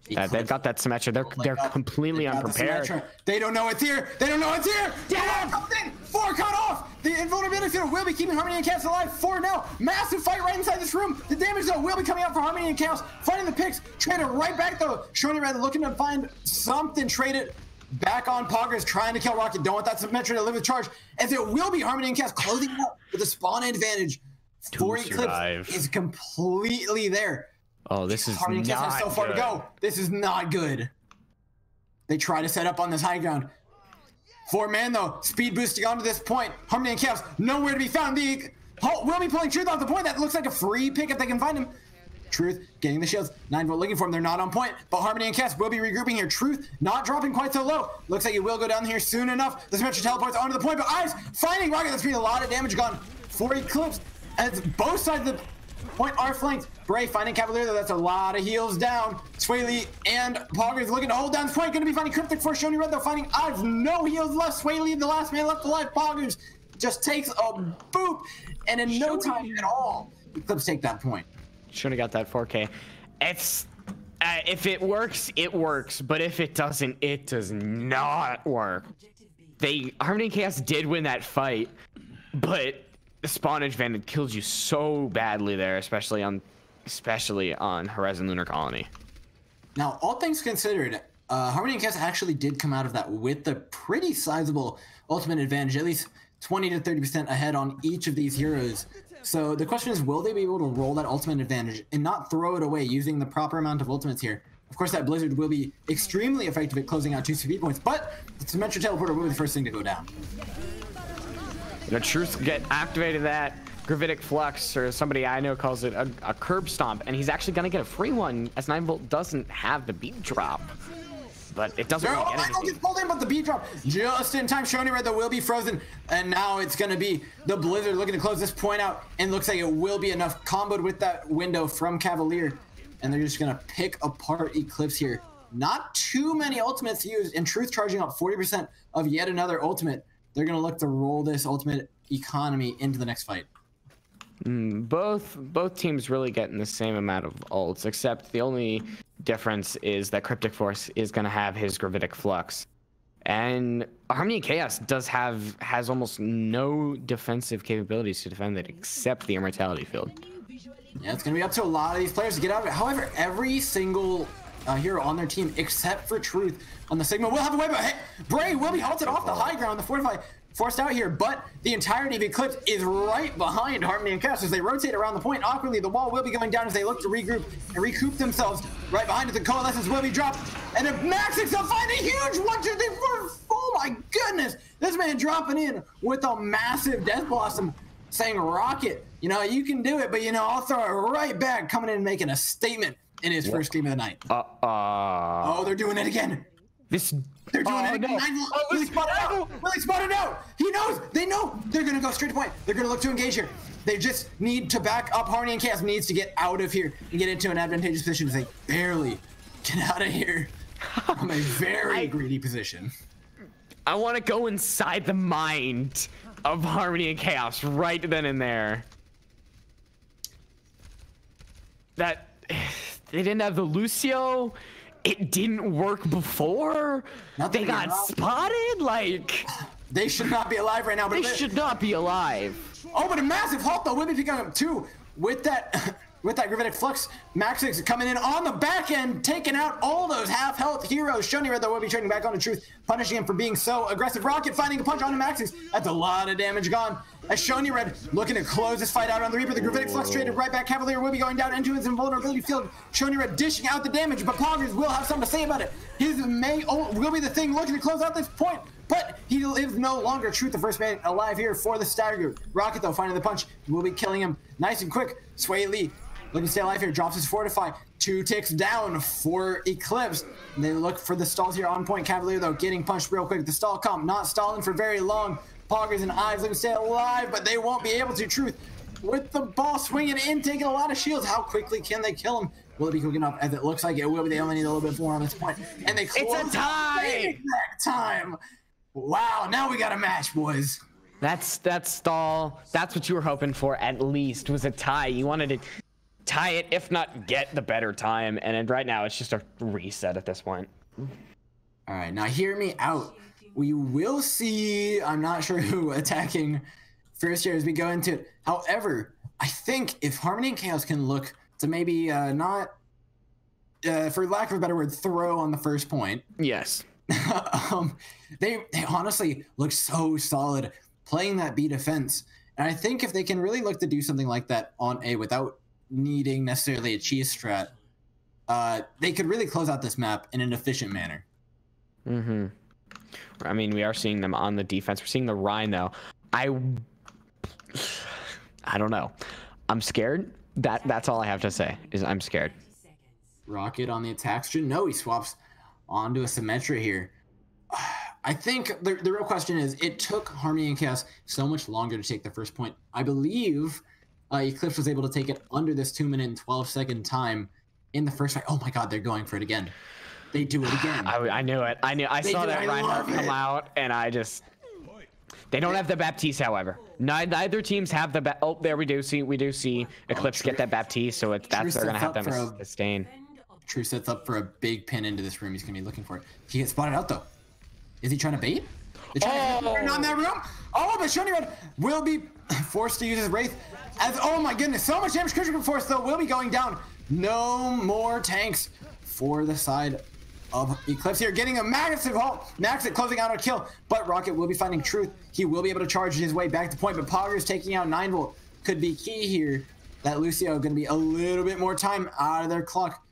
Speaker 3: They've got that Symmetra. They're completely unprepared.
Speaker 2: They don't know it's here. They don't know it's here. Yeah! 4 cut off. The invulnerability will be keeping Harmony and Chaos alive. 4 now. Massive fight right inside this room. The damage though will be coming out for Harmony and Chaos. Finding the picks. Traded right back though. Shiny Red looking to find something. Traded back on Poggers, trying to kill Rocket. Don't want that Symmetra to live with charge, as it will be Harmony and Chaos closing out with a spawn advantage. For Eclipse is completely there.
Speaker 3: Oh, this is
Speaker 2: Harmony and Chaos
Speaker 3: not
Speaker 2: has so far
Speaker 3: good.
Speaker 2: to go. This is not good. They try to set up on this high ground. 4-man though, speed boosting onto this point. Harmony and Chaos nowhere to be found. The Halt will be pulling Truth off the point. That looks like a free pick if they can find him. Truth getting the shields. 9-volt looking for him. They're not on point, but Harmony and Chaos will be regrouping here. Truth not dropping quite so low. Looks like it will go down here soon enough. The Symmetra teleports onto the point, but Eyes finding Rocket. That's being a lot of damage gone for Eclipse, as both sides of the point are flanked. Bray finding Cavalier though. That's a lot of heals down. Swaley and Poggers looking to hold down this point. Going to be finding Cryptic Force. Shiny Red though finding Eyes. No heals left. Swaley, the last man left alive. Poggers just takes a boop, and in no time at all, Eclipse take that point.
Speaker 3: Should have got that 4K. It's if it works, it works. But if it doesn't, it does not work. Harmony and Chaos did win that fight, but the spawnage advantage kills you so badly there, especially on Horizon Lunar Colony.
Speaker 2: Now, all things considered, Harmony and Chaos actually did come out of that with a pretty sizable ultimate advantage, at least 20 to 30% ahead on each of these heroes. So the question is, will they be able to roll that ultimate advantage and not throw it away using the proper amount of ultimates here? Of course, that Blizzard will be extremely effective at closing out 2 CP points, but the Symmetra Teleporter will be the first thing to go down.
Speaker 3: The Truth get activated that Gravitic Flux, or somebody I know calls it a curb stomp, and he's actually going to get a free one as 9-volt doesn't have the beat drop. but it doesn't really get anything.
Speaker 2: Gets pulled in, but the beat drop just in time. Shony Red, though, will be frozen, and now it's going to be the Blizzard looking to close this point out, and looks like it will be enough comboed with that window from Cavalier, and they're just going to pick apart Eclipse here. Not too many ultimates used, and Truth charging up 40% of yet another ultimate. They're going to look to roll this ultimate economy into the next fight.
Speaker 3: Both teams really getting the same amount of ults, except the only difference is that Cryptic Force is going to have his Gravitic Flux, and Harmony and Chaos has almost no defensive capabilities to defend it except the Immortality Field.
Speaker 2: Yeah, it's going to be up to a lot of these players to get out of it. However, every single hero on their team, except for Truth on the Sigma, will have a way, but hey, Bray will be halted off the high ground. The Fortify forced out here, but the entirety of Eclipse is right behind Harmony and Chaos as they rotate around the point. Awkwardly, the wall will be going down as they look to regroup and recoup themselves. Right behind it, the Coalescence will be dropped, and if Maxix will find a huge 1, 2, 3, 4. Oh my goodness, this man dropping in with a massive Death Blossom, saying, Rocket, you know, you can do it, but you know, I'll throw it right back, coming in and making a statement in his first game of the night. Oh, they're doing it again. They're doing it again. Willie spotted out. Willie spotted out. He knows. They know. They're going to go straight to point. They're going to look to engage here. They just need to back up. Harmony and Chaos needs to get out of here and get into an advantageous position as they barely get out of here from a very greedy position.
Speaker 3: I want to go inside the mind of Harmony and Chaos right then and there. That they didn't have the Lucio. It didn't work before. They got spotted. Like,
Speaker 2: they should not be alive right now. But
Speaker 3: they should not be alive.
Speaker 2: Oh, but a massive halt though. Will be picking up two with that Gravitic Flux. Maxix coming in on the back end, taking out all those half health heroes. Shony Red though will be trading back on to Truth, punishing him for being so aggressive. Rocket finding a punch on Maxix. That's a lot of damage gone. As Shony Red looking to close this fight out on the Reaper. The Gravitic Flux traded right back. Cavalier will be going down into his invulnerability field. Shony Red dishing out the damage, but Poggers will have something to say about it. His will be the thing looking to close out this point, but he lives no longer. Truth, the first man alive here for the stagger. Rocket though finding the punch will be killing him nice and quick. Sway Lee looking to stay alive here, drops his Fortify. 2 ticks down for Eclipse. They look for the stalls here on point. Cavalier though getting punched real quick. The stall comp not stalling for very long. Poggers and Ives looking to stay alive, but they won't be able to. Truth with the ball swinging in, taking a lot of shields. How quickly can they kill him? Will it be quick enough? As it looks like it will be. They only need a little bit more on this point. And they close
Speaker 3: it's a tie!
Speaker 2: Exact time. Wow, now we got a match, boys.
Speaker 3: That's stall. That's what you were hoping for, at least, was a tie. You wanted to tie it, if not get the better time. And then right now, it's just a reset at this point.
Speaker 2: All right, now hear me out. We will see, I'm not sure who attacking first here as we go into it. However, I think if Harmony and Chaos can look to maybe not, for lack of a better word, throw on the first point.
Speaker 3: Yes.
Speaker 2: They honestly look so solid playing that B defense. And I think if they can really look to do something like that on A without needing necessarily a cheese strat, they could really close out this map in an efficient manner.
Speaker 3: Mm-hmm. I mean, we are seeing them on the defense. We're seeing the Rhine, though. I don't know. I'm scared. That's all I have to say, is I'm scared.
Speaker 2: Rocket on the attack. No, he swaps onto a Symmetra here. I think the real question is, it took Harmony and Chaos so much longer to take the first point. I believe Eclipse was able to take it under this 2-minute and 12-second time in the first fight. Oh my God, they're going for it again. They do it again.
Speaker 3: I knew it. I saw that Reinhardt come out, and I just... They don't have the Baptiste, however. Neither teams have the... Oh, there we do see Eclipse get that Baptiste, so they're going to have them sustain.
Speaker 2: True sets up for a big pin into this room. He's going to be looking for it. He gets spotted out, though. Is he trying to bait? Not in that room. Oh, but Shony Red will be forced to use his Wraith. Oh my goodness, so much damage. Critical Force, though, will be going down. No more tanks for the side of Eclipse here, getting a massive halt. Maxix closing out a kill, but Rocket will be finding Truth. He will be able to charge his way back to point, but Poggers taking out 9-volt could be key here. That Lucio going to be a little bit more time out of their clock.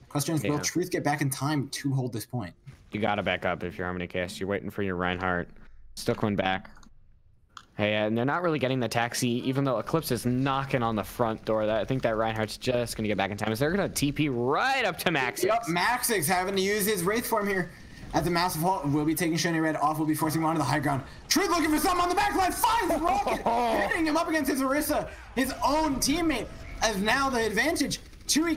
Speaker 2: Question is, will Truth get back in time to hold this point?
Speaker 3: You got to back up if you're Harmony Chaos. You're waiting for your Reinhardt. Still coming back. Hey, and they're not really getting the taxi, even though Eclipse is knocking on the front door. I think that Reinhardt's just going to get back in time. So they're going to TP right up to Maxix.
Speaker 2: Yep, Maxix having to use his Wraith form here. At the massive halt, will be taking Shiny Red off, will be forcing him onto the high ground. Truth looking for something on the back line, finds the Rocket, hitting him up against his Orisa, his own teammate, as now the advantage. Two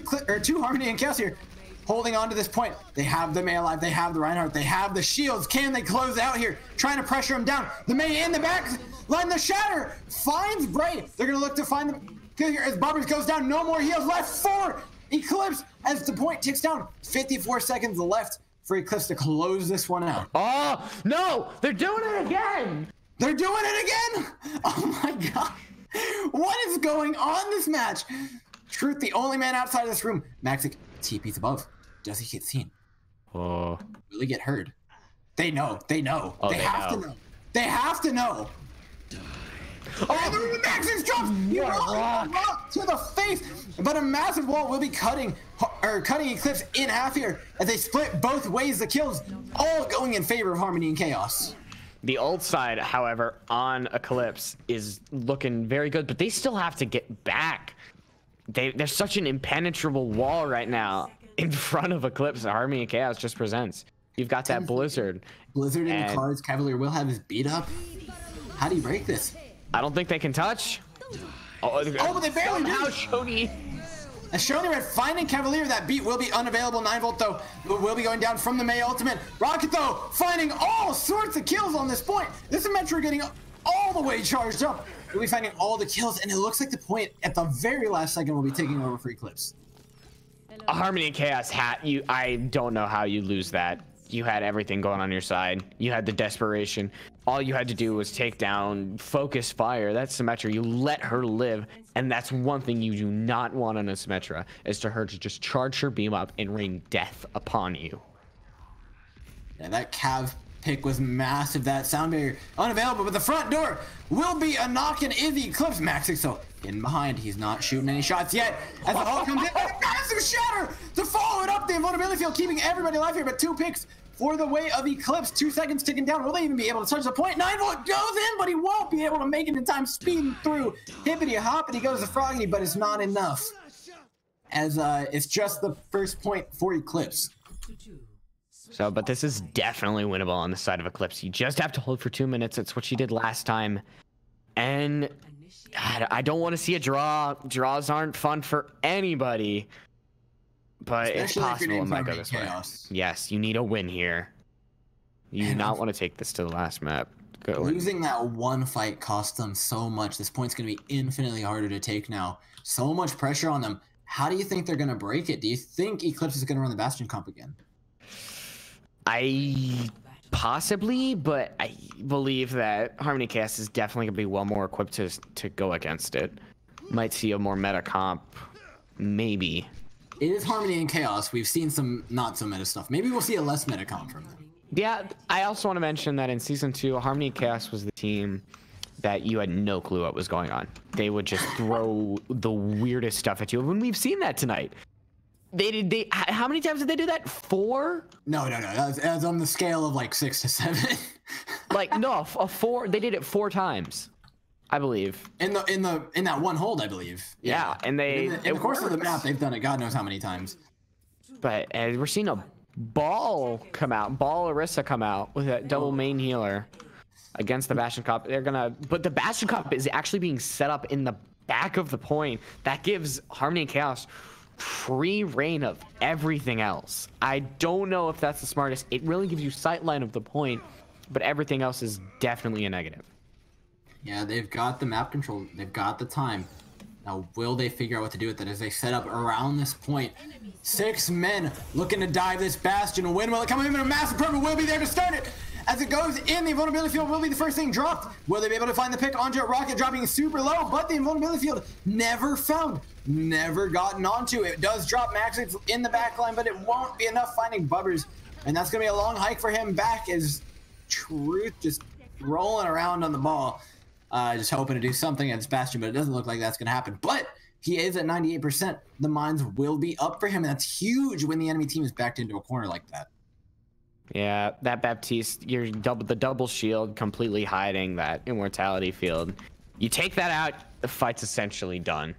Speaker 2: Harmony and Chaos here, holding on to this point. They have the Mei alive, they have the Reinhardt, they have the shields. Can they close out here? Trying to pressure him down. The Mei in the back line, the Shatter finds Bray. They're gonna look to find the kill here as Bubbers goes down. No more heals left for Eclipse as the point ticks down. 54 seconds left for Eclipse to close this one out.
Speaker 3: Oh, no! They're doing it again!
Speaker 2: They're doing it again! Oh my god. What is going on this match? Truth, the only man outside of this room. Maxix, TP's above. Does he get seen?
Speaker 3: Oh.
Speaker 2: Will he get heard? They know. They know.
Speaker 3: Oh,
Speaker 2: they have to know. They have to know. Oh, Maxix drops! He rolls rock to the face, but a massive wall will be cutting Eclipse in half here as they split both ways. The kills all going in favor of Harmony and Chaos.
Speaker 3: The ult side, however, on Eclipse is looking very good, but they still have to get back. There's such an impenetrable wall right now in front of Eclipse. Harmony and Chaos just presents. You've got that Blizzard.
Speaker 2: Blizzard in the cards. Cavalier will have his beat up. How do you break this?
Speaker 3: I don't think they can touch.
Speaker 2: Oh, but they barely do.
Speaker 3: Shoni.
Speaker 2: As Shoni Red finding Cavalier, that beat will be unavailable. 9 volt though will be going down from the Mei ultimate. Rocket though finding all sorts of kills on this point. This is Metro getting all the way charged up. We'll be finding all the kills, and it looks like the point at the very last second will be taking over for Eclipse.
Speaker 3: A Harmony and Chaos hat. I don't know how you lose that. You had everything going on your side. You had the desperation. All you had to do was take down, focus fire. That's Symmetra. You let her live, and that's one thing you do not want on a Symmetra, is to her to just charge her beam up and rain death upon you.
Speaker 2: Yeah, that Cav pick was massive. That sound barrier unavailable, but the front door will be a knock and is the Eclipse. Maxix so in behind. He's not shooting any shots yet. As the ball comes in, massive Shatter to follow it up. The invulnerability field keeping everybody alive here, but 2 picks for the way of Eclipse. 2 seconds ticking down. Will they even be able to touch the point? 9 volt goes in, but he won't be able to make it in time. Speeding through. Hippity hoppity goes to Froggy, but it's not enough. As it's just the first point for Eclipse.
Speaker 3: So, but this is definitely winnable on the side of Eclipse. You just have to hold for 2 minutes. It's what she did last time. And I don't want to see a draw. Draws aren't fun for anybody. But especially it's possible it might go this way. Yes, you need a win here. You do not want to take this to the last map.
Speaker 2: Losing that one fight cost them so much. This point's going to be infinitely harder to take now. So much pressure on them. How do you think they're going to break it? Do you think Eclipse is going to run the Bastion comp again?
Speaker 3: I possibly, but I believe that Harmony Chaos is definitely going to be well more equipped to go against it. Might see a more meta comp, maybe.
Speaker 2: It is Harmony and Chaos. We've seen some not so meta stuff. Maybe we'll see a less meta comp from them.
Speaker 3: Yeah, I also want to mention that in Season 2, Harmony and Chaos was the team that you had no clue what was going on. They would just throw the weirdest stuff at you. And we've seen that tonight. How many times did they do that? 4?
Speaker 2: No. That was on the scale of like 6 to 7.
Speaker 3: Like no, 4. They did it 4 times, I believe.
Speaker 2: In that one hold, I believe.
Speaker 3: Yeah, and
Speaker 2: in the course of the map, they've done it God knows how many times.
Speaker 3: But we're seeing a Ball Orisa come out with a double main healer against the Bastion Cop. But the Bastion Cop is actually being set up in the back of the point. That gives Harmony and Chaos free reign of everything else. I don't know if that's the smartest. It really gives you sightline of the point, but everything else is definitely a negative.
Speaker 2: Yeah, they've got the map control. They've got the time. Now, will they figure out what to do with it as they set up around this point? 6 men looking to dive this Bastion. Win will it come in? A massive purple will be there to start it. As it goes in, the invulnerability field will be the first thing dropped. Will they be able to find the pick onto a Rocket dropping super low? But the invulnerability field never found, never gotten onto. It does drop Maxix in the backline, but it won't be enough finding Bubbers. And that's going to be a long hike for him back as Truth just rolling around on the ball. Just hoping to do something against Bastion, but it doesn't look like that's going to happen. But he is at 98%. The mines will be up for him, and that's huge when the enemy team is backed into a corner like that.
Speaker 3: Yeah, that Baptiste, the double shield completely hiding that immortality field. You take that out, the fight's essentially done.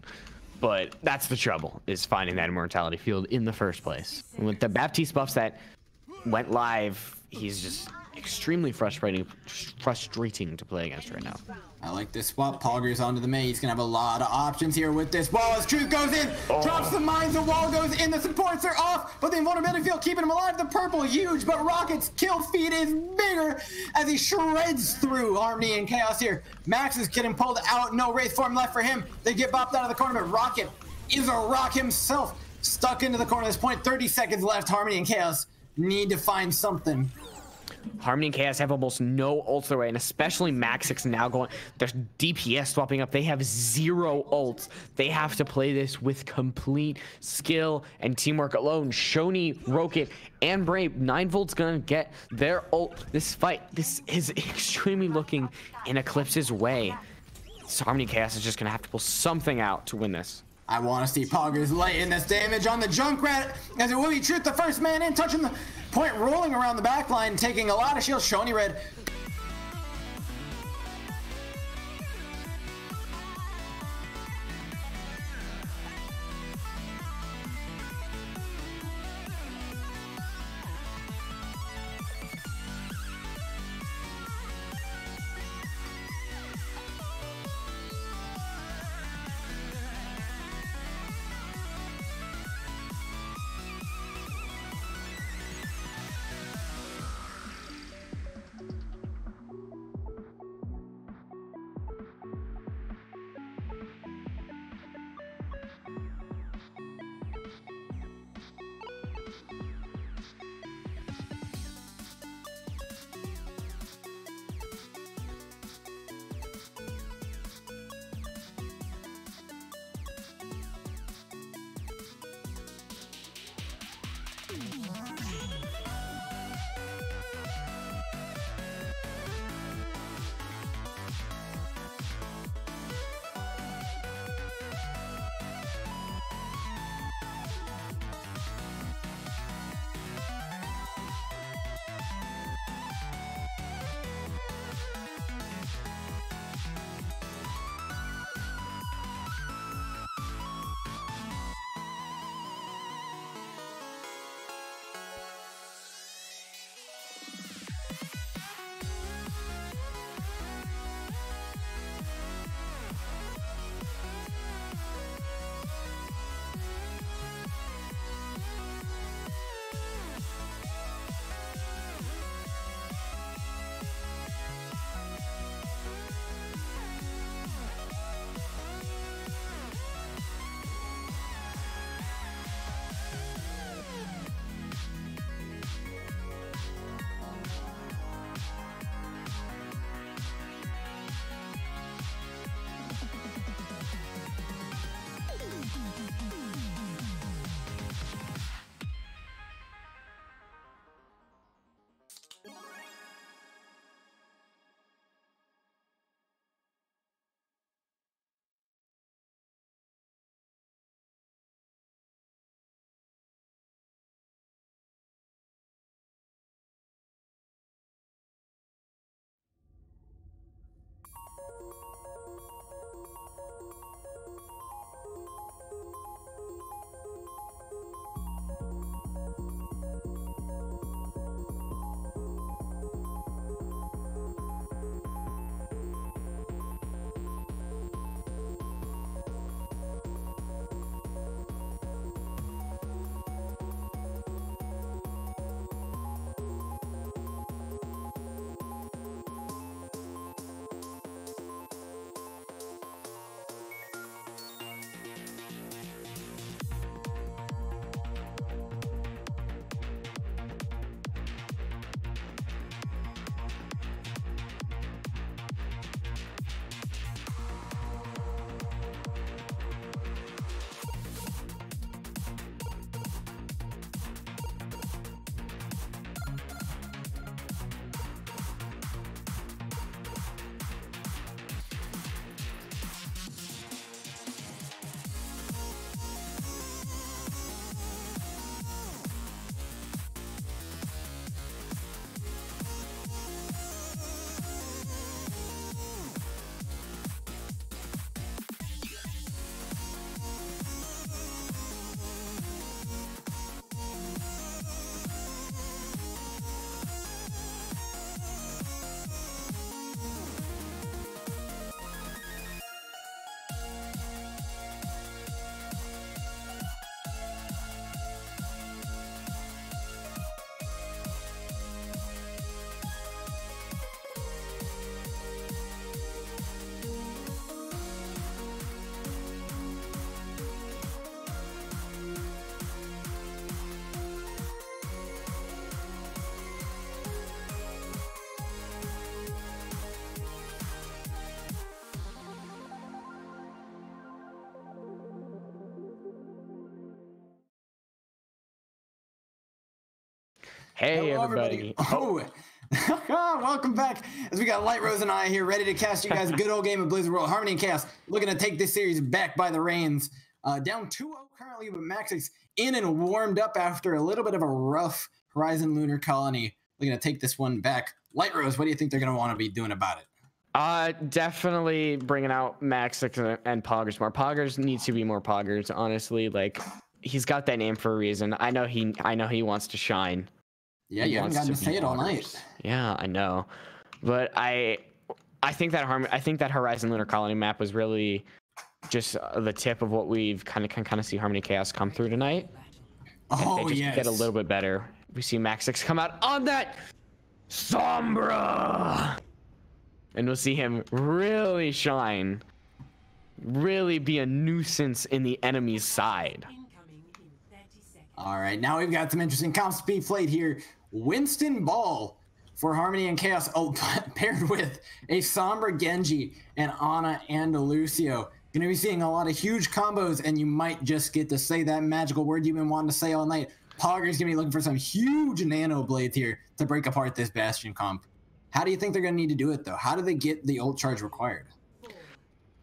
Speaker 3: But that's the trouble, is finding that immortality field in the first place. And with the Baptiste buffs that went live, he's just extremely frustrating to play against right now.
Speaker 2: I like this swap. Pogger's onto the main. He's going to have a lot of options here with this wall. As Juke goes in, drops the mines, the wall goes in, the supports are off, but the invulnerability field keeping him alive. The purple, huge, but Rocket's kill feed is bigger as he shreds through Harmony and Chaos here. Max is getting pulled out. No Wraith form left for him. They get bopped out of the corner, but Rocket is a rock himself. Stuck into the corner at this point. 30 seconds left. Harmony and Chaos need to find something.
Speaker 3: Harmony and Chaos have almost no ults their way, and especially Maxix now going. There's DPS swapping up. They have 0 ults. They have to play this with complete skill and teamwork alone. Shoni, Rocket, and Brave. 9Volt's gonna get their ult. This is extremely looking in Eclipse's way. So Harmony and Chaos is just gonna have to pull something out to win this.
Speaker 2: I want to see Poggers laying this damage on the Junkrat as it will be Truth, the first man in, touching the point, rolling around the back line, taking a lot of shield. Shoni Red.
Speaker 3: Hey,
Speaker 2: Hello,
Speaker 3: everybody.
Speaker 2: Oh, welcome back. As we got Literose and I here ready to cast you guys a good old game of Blizzard World Harmony and Chaos. Looking to take this series back by the reins. Down 2-0 currently, but Maxix in and warmed up after a little bit of a rough Horizon Lunar Colony. Looking to take this one back. Literose, what do you think they're going to want to be doing about it?
Speaker 3: Definitely bringing out Maxix and Poggers more. Poggers needs to be more Poggers, honestly. Like, he's got that name for a reason. I know he wants to shine.
Speaker 2: Yeah, you haven't gotten to say it all night.
Speaker 3: Yeah, I know. But I think that Horizon Lunar Colony map was really just the tip of what we've can kind of see Harmony Chaos come through tonight.
Speaker 2: Oh,
Speaker 3: if they just get a little bit better. We see Maxix come out on that Sombra, and we'll see him really shine, really be a nuisance in the enemy's side.
Speaker 2: All right, now we've got some interesting comps to be played here. Winston Ball for Harmony and Chaos, paired with a Sombra Genji and Ana Andalucio. Going to be seeing a lot of huge combos, and you might just get to say that magical word you've been wanting to say all night. Pogger's going to be looking for some huge nano blades here to break apart this Bastion comp. How do you think they're going to need to do it, though? How do they get the ult charge required?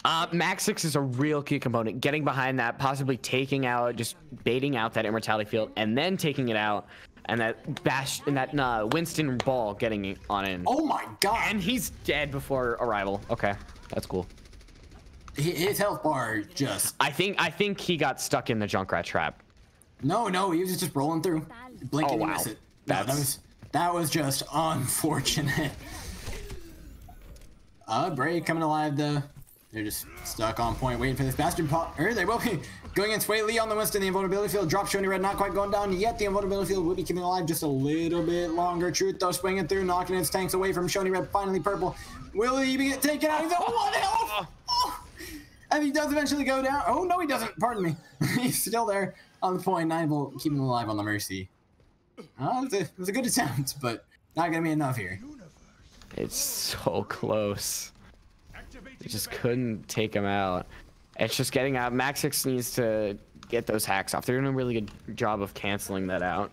Speaker 3: Maxix is a real key component. Getting behind that, possibly taking out, just baiting out that Immortality field, and then taking it out, and that Winston Ball getting on in.
Speaker 2: Oh my god!
Speaker 3: And he's dead before arrival. Okay, that's cool.
Speaker 2: His health bar just...
Speaker 3: I think he got stuck in the Junkrat trap.
Speaker 2: No, he was just rolling through. Blink and you miss it. No, that was just unfortunate. Bray coming alive though. They're just stuck on point, waiting for this Bastion pop. They will be going in Sway Lee on the Winston. The invulnerability field drop. Shony Red not quite going down yet. The invulnerability field will be keeping alive just a little bit longer. Truth though swinging through, knocking his tanks away from Shony Red. Finally purple. Will he be taken out? He's at 1 health. Oh. And he does eventually go down. Oh no, he doesn't. Pardon me. He's still there on the point. 9 volt keeping him alive on the Mercy. It was a good attempt, but not gonna be enough here.
Speaker 3: It's so close. They just couldn't take him out. It's just getting out. Maxix needs to get those hacks off. They're doing a really good job of canceling that out.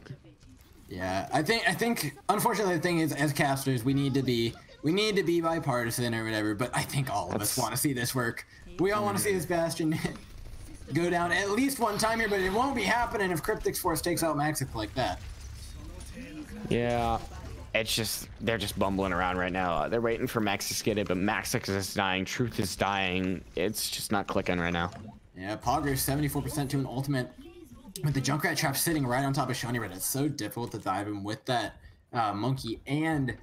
Speaker 2: Yeah, I think unfortunately the thing is, as casters, we need to be bipartisan or whatever, but I think all of us want to see this work. We all want to see this Bastion go down at least one time here, but it won't be happening if Cryptic's Force takes out Maxix like that.
Speaker 3: Yeah. It's just, they're just bumbling around right now. They're waiting for Maxix to get it, but Maxix is dying. Truth is dying. It's just not clicking right now.
Speaker 2: Yeah, Pogger's 74% to an ultimate with the Junkrat trap sitting right on top of Shiny Red. It's so difficult to dive him with that Monkey and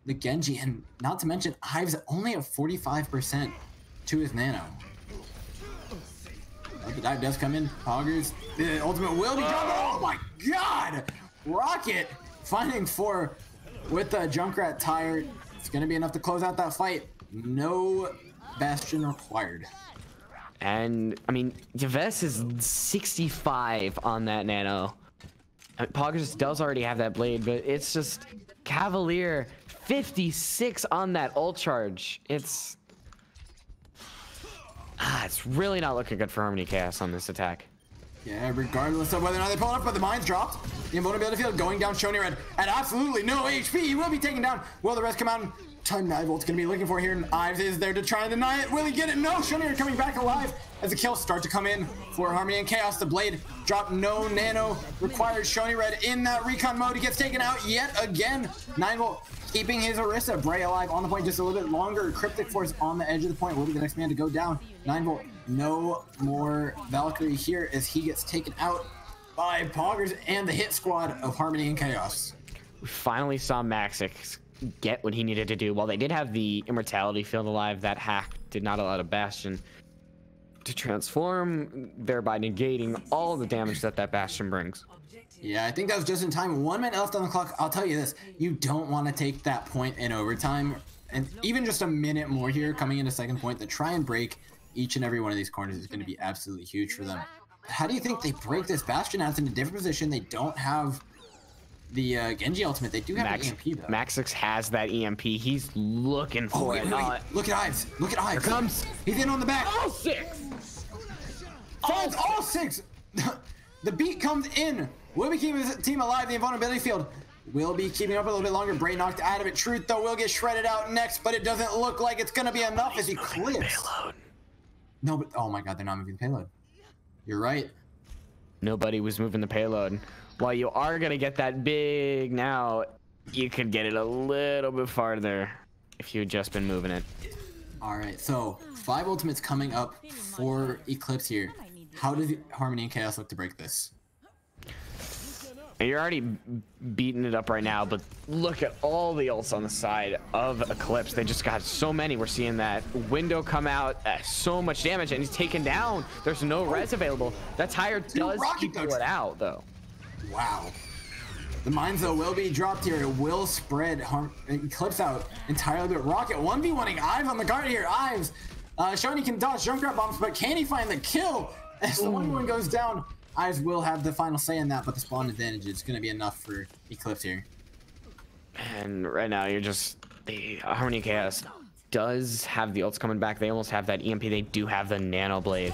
Speaker 2: the Genji. And not to mention, Hive's only at 45% to his Nano. But the dive does come in. Pogger's, the ultimate will be done. Oh my god! Rocket finding 4 with the Junkrat tire. It's going to be enough to close out that fight. No Bastion required.
Speaker 3: And, I mean, Yves is 65 on that Nano. Poggers does already have that blade, but it's just Cavalier 56 on that ult charge. It's really not looking good for Harmony Chaos on this attack.
Speaker 2: Yeah, regardless of whether or not they pull it up, but the mine's dropped. The invulnerability field going down Shony Red at absolutely no HP. He will be taken down. Will the rest come out? Time 9 volt's gonna be looking for here, and Ives is there to try and deny it. Will he get it? No, Shony Red coming back alive as the kills start to come in for Harmony and Chaos. The blade drop, no nano required. Shony Red in that recon mode. He gets taken out yet again. 9 volt keeping his Orisa. Bray alive on the point just a little bit longer. Cryptic Force on the edge of the point will be the next man to go down. 9 volt. No more Valkyrie here as he gets taken out by Poggers and the hit squad of Harmony and Chaos.
Speaker 3: We finally saw Maxix get what he needed to do. While they did have the Immortality field alive, that hack did not allow the Bastion to transform, thereby negating all the damage that Bastion brings.
Speaker 2: Yeah, I think that was just in time. 1 minute left on the clock. I'll tell you this, you don't want to take that point in overtime, and even just a minute more here coming into second point to try and break each and every one of these corners is going to be absolutely huge for them. How do you think they break this Bastion out in a different position? They don't have the Genji ultimate. They do have the EMP though.
Speaker 3: Maxix has that EMP. He's looking for it.
Speaker 2: Look at Ives. Look at Ives.
Speaker 3: Here comes.
Speaker 2: He's in on the back.
Speaker 3: All 6.
Speaker 2: Finds all 6. The beat comes in. Will be keeping his team alive. The invulnerability field will be keeping up a little bit longer. Bray knocked out of it. Truth, though, will get shredded out next, but it doesn't look like it's going to be enough as Eclipse. No, but oh my god, they're not moving the payload. You're right.
Speaker 3: Nobody was moving the payload. While you are going to get that big now, you could get it a little bit farther if you had just been moving it.
Speaker 2: All right, so 5 ultimates coming up for Eclipse here. How does Harmony and Chaos look to break this?
Speaker 3: You're already beating it up right now, but look at all the ults on the side of Eclipse. They just got so many. We're seeing that window come out, so much damage, and he's taken down. There's no res available. That tire does keep it out, though.
Speaker 2: Wow. The mines, though, will be dropped here. It will spread Eclipse out entirely, but Rocket 1v1ing Ives on the guard here. Ives showing he can dodge jump grab bombs, but can he find the kill? As the 1v1 goes down, Ives will have the final say in that, but the spawn advantage is going to be enough for Eclipse here.
Speaker 3: And right now, you're just... The Harmony Chaos does have the ults coming back. They almost have that EMP. They do have the Nano Blade.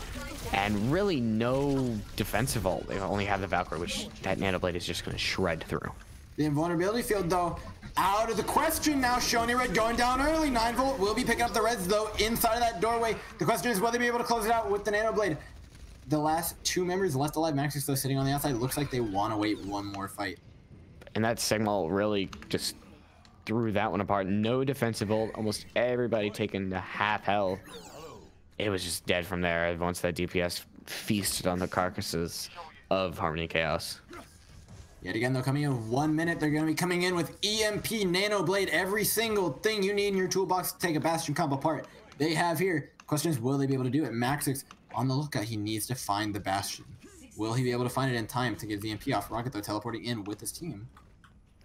Speaker 3: And really no defensive ult. They only have the Valkyrie, which that Nano Blade is just going to shred through.
Speaker 2: The invulnerability field, though, out of the question now. Shony Red going down early. 9-volt will be picking up the reds, though, inside of that doorway. The question is, will they be able to close it out with the Nano Blade? The last 2 members left alive, Maxix, though, sitting on the outside. Looks like they want to wait one more fight.
Speaker 3: And that Sigma really just threw that one apart. No defensive ult. Almost everybody taking the half health. It was just dead from there once that DPS feasted on the carcasses of Harmony Chaos.
Speaker 2: Yet again, though, coming in 1 minute, they're going to be coming in with EMP, Nano Blade, every single thing you need in your toolbox to take a Bastion comp apart. They have here. Question is, will they be able to do it? Maxix on the lookout. He needs to find the Bastion. Will he be able to find it in time to get the EMP off? Rocket, though, teleporting in with his team.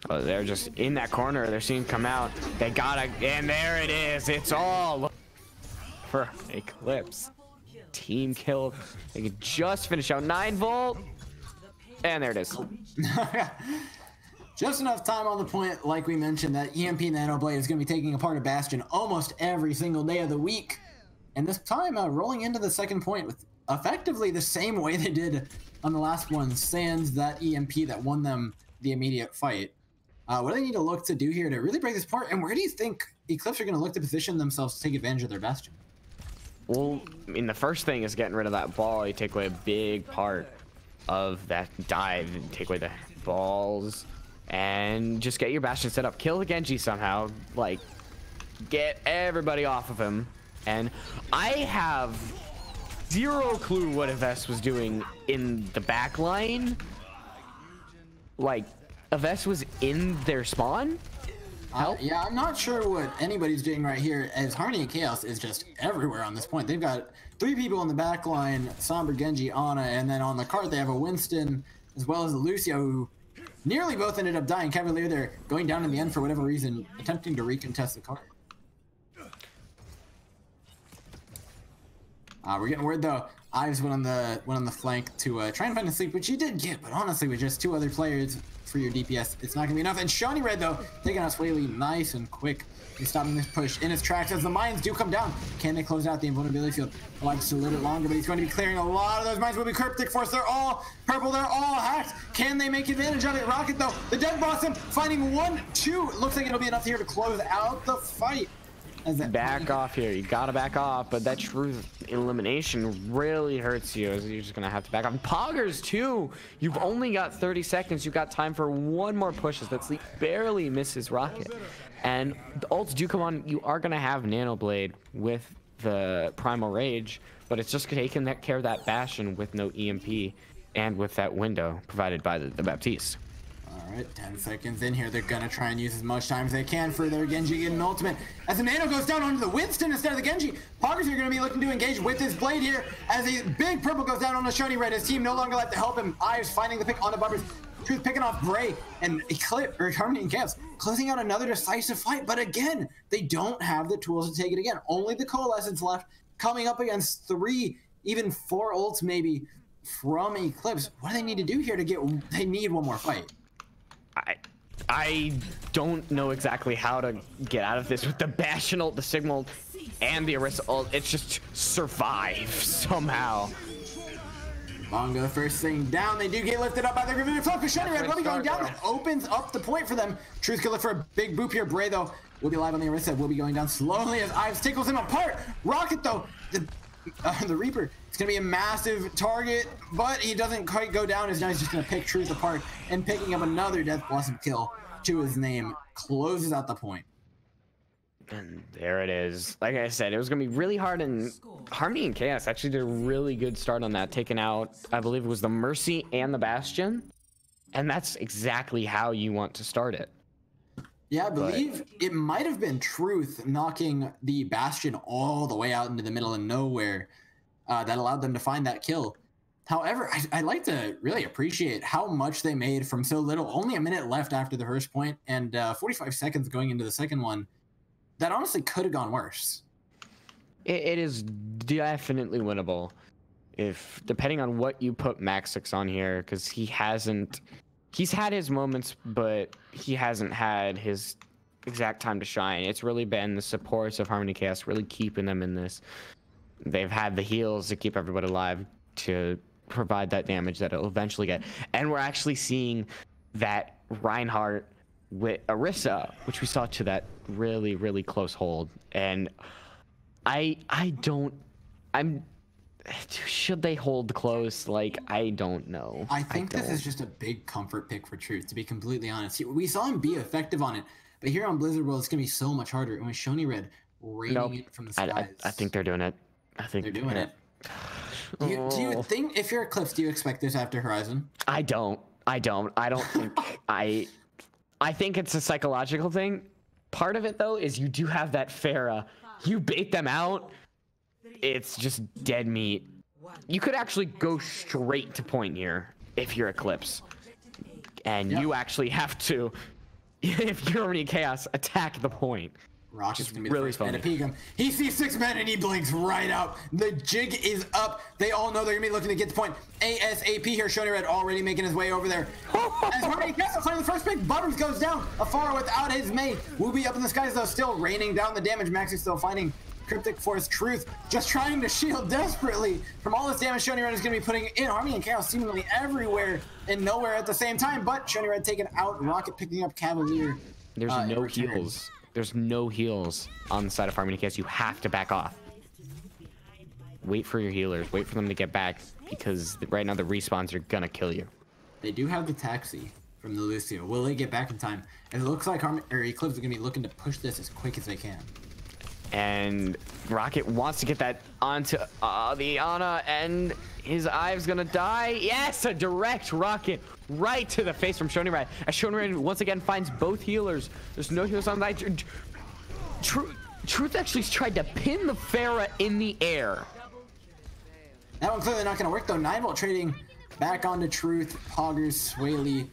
Speaker 3: Oh, they're just in that corner. They're seeing him come out. They gotta, and there it is. It's all for Eclipse. Team kill. They could just finish out 9-volt. And there it is.
Speaker 2: Just enough time on the point, like we mentioned, that EMP Nano Blade is going to be taking apart a Bastion almost every single day of the week. And this time, rolling into the second point with effectively the same way they did on the last one, sans that EMP that won them the immediate fight. What do they need to look to do here to really break this apart? And where do you think Eclipse are going to look to position themselves to take advantage of their Bastion?
Speaker 3: Well, I mean, the first thing is getting rid of that ball. You take away a big part of that dive, and take away the balls, and just get your Bastion set up. Kill the Genji somehow. Like, get everybody off of him. And I have zero clue what Yves was doing in the back line. Like, Yves was in their spawn?
Speaker 2: Yeah, I'm not sure what anybody's doing right here, as Harmony and Chaos is just everywhere on this point. They've got 3 people in the back line, Sombra, Genji, Ana, and then on the cart they have a Winston, as well as a Lucio, who nearly both ended up dying. Cavalier there going down in the end for whatever reason, attempting to recontest the cart. We're getting word, though. Ives went on the flank to try and find a sleep, which he did get, but honestly, with just 2 other players for your DPS, it's not gonna be enough. And Shony Red, though, taking out Swaley nice and quick. He's stopping this push in his tracks as the mines do come down. Can they close out the invulnerability field? Alive just a little bit longer, but he's going to be clearing a lot of those mines. Will be Cryptic Force. They're all purple. They're all hacked. Can they make advantage of it? Rocket, though, the Dead Blossom finding 1, 2. Looks like it'll be enough here to close out the fight.
Speaker 3: Back off here. You gotta back off, but that truth elimination really hurts you, as you're just gonna have to back off. Poggers too. You've only got 30 seconds. You've got time for 1 more push as that sleep barely misses Rocket. And the ults do come on. You are gonna have Nano Blade with the Primal Rage, but it's just taking care of that Bastion with no EMP and with that window provided by the Baptiste.
Speaker 2: All right, 10 seconds in here. They're going to try and use as much time as they can for their Genji getting an ultimate. As the Nano goes down onto the Winston instead of the Genji, Poggers are going to be looking to engage with his blade here as a big purple goes down on the Shony Red. His team no longer left to help him. Ives finding the pick on the bumpers. Truth picking off Bray and Eclipse, or Harmony and Chaos, closing out another decisive fight. But again, they don't have the tools to take it again. Only the Coalescence left, coming up against 3, even 4 ults maybe from Eclipse. What do they need to do here to get... They need 1 more fight.
Speaker 3: I don't know exactly how to get out of this with the Bastion ult, the Sigma ult, and the Orisa ult. It's just survive somehow.
Speaker 2: Bongo, the first thing down. They do get lifted up by the Gravitic Flip. Shiny Red will be going down. That opens up the point for them. Truth could look for a big boop here. Bray, though, will be live on the Arista. Will be going down slowly as Ives tickles him apart. Rocket, though, the Reaper, it's going to be a massive target, but he doesn't quite go down. As now he's just going to pick Truth apart and picking up another Death Blossom kill to his name. Closes out the point.
Speaker 3: And there it is. Like I said, it was going to be really hard, and Harmony and Chaos actually did a really good start on that, taking out, I believe it was the Mercy and the Bastion, and that's exactly how you want to start it.
Speaker 2: Yeah, I believe it might have been Truth knocking the Bastion all the way out into the middle of nowhere that allowed them to find that kill. However, I'd like to really appreciate how much they made from so little. Only a minute left after the first point, and 45 seconds going into the second one. That honestly could have gone worse.
Speaker 3: It is definitely winnable, if depending on what you put Maxix on here, because he's had his moments, but he hasn't had his exact time to shine. It's really been the supports of Harmony Chaos really keeping them in this. They've had the heals to keep everybody alive, to provide that damage that it'll eventually get. And we're actually seeing that Reinhardt with Orisa, which we saw to that really, really close hold. And should they hold close? Like, I don't know.
Speaker 2: I think this is just a big comfort pick for Truth, to be completely honest. We saw him be effective on it, but here on Blizzard World, it's going to be so much harder. And with Shony Red raining it from the skies.
Speaker 3: I think they're doing it. I think
Speaker 2: they're doing it. Do you think, if you're Eclipse, do you expect this after Horizon?
Speaker 3: I don't think I think it's a psychological thing. Part of it, though, is you do have that Pharah. You bait them out, it's just dead meat. You could actually go straight to point here if you're Eclipse. And you actually have to, if you're already Chaos, attack the point.
Speaker 2: Rocket's gonna be really fun to peek him. He sees 6 men and he blinks right out. The jig is up. They all know they're gonna be looking to get the point ASAP here. Shony Red already making his way over there. As Harmony Castle finds the first pick, Butters goes down. Afar without his mate. Will be up in the skies though, still raining down the damage. Max is still finding Cryptic Force. Truth just trying to shield desperately from all this damage Shony Red is gonna be putting in. Harmony and Chaos seemingly everywhere and nowhere at the same time, but Shony Red taken out. Rocket picking up Cavalier.
Speaker 3: There's no heals. There's no heals on the side of Harmony Chaos. You have to back off. Wait for your healers. Wait for them to get back, because right now the respawns are gonna kill you.
Speaker 2: They do have the taxi from the Lucio. Will they get back in time? It looks like Eclipse is gonna be looking to push this as quick as they can.
Speaker 3: And Rocket wants to get that onto the Ana, and his Ive's gonna die. Yes, a direct rocket right to the face from Shony Red. As Shony Red once again finds both healers. There's no healers on that. Truth actually tried to pin the Pharah in the air.
Speaker 2: That one clearly not gonna work though. 9-Volt trading back onto Truth. Poggers, Swaley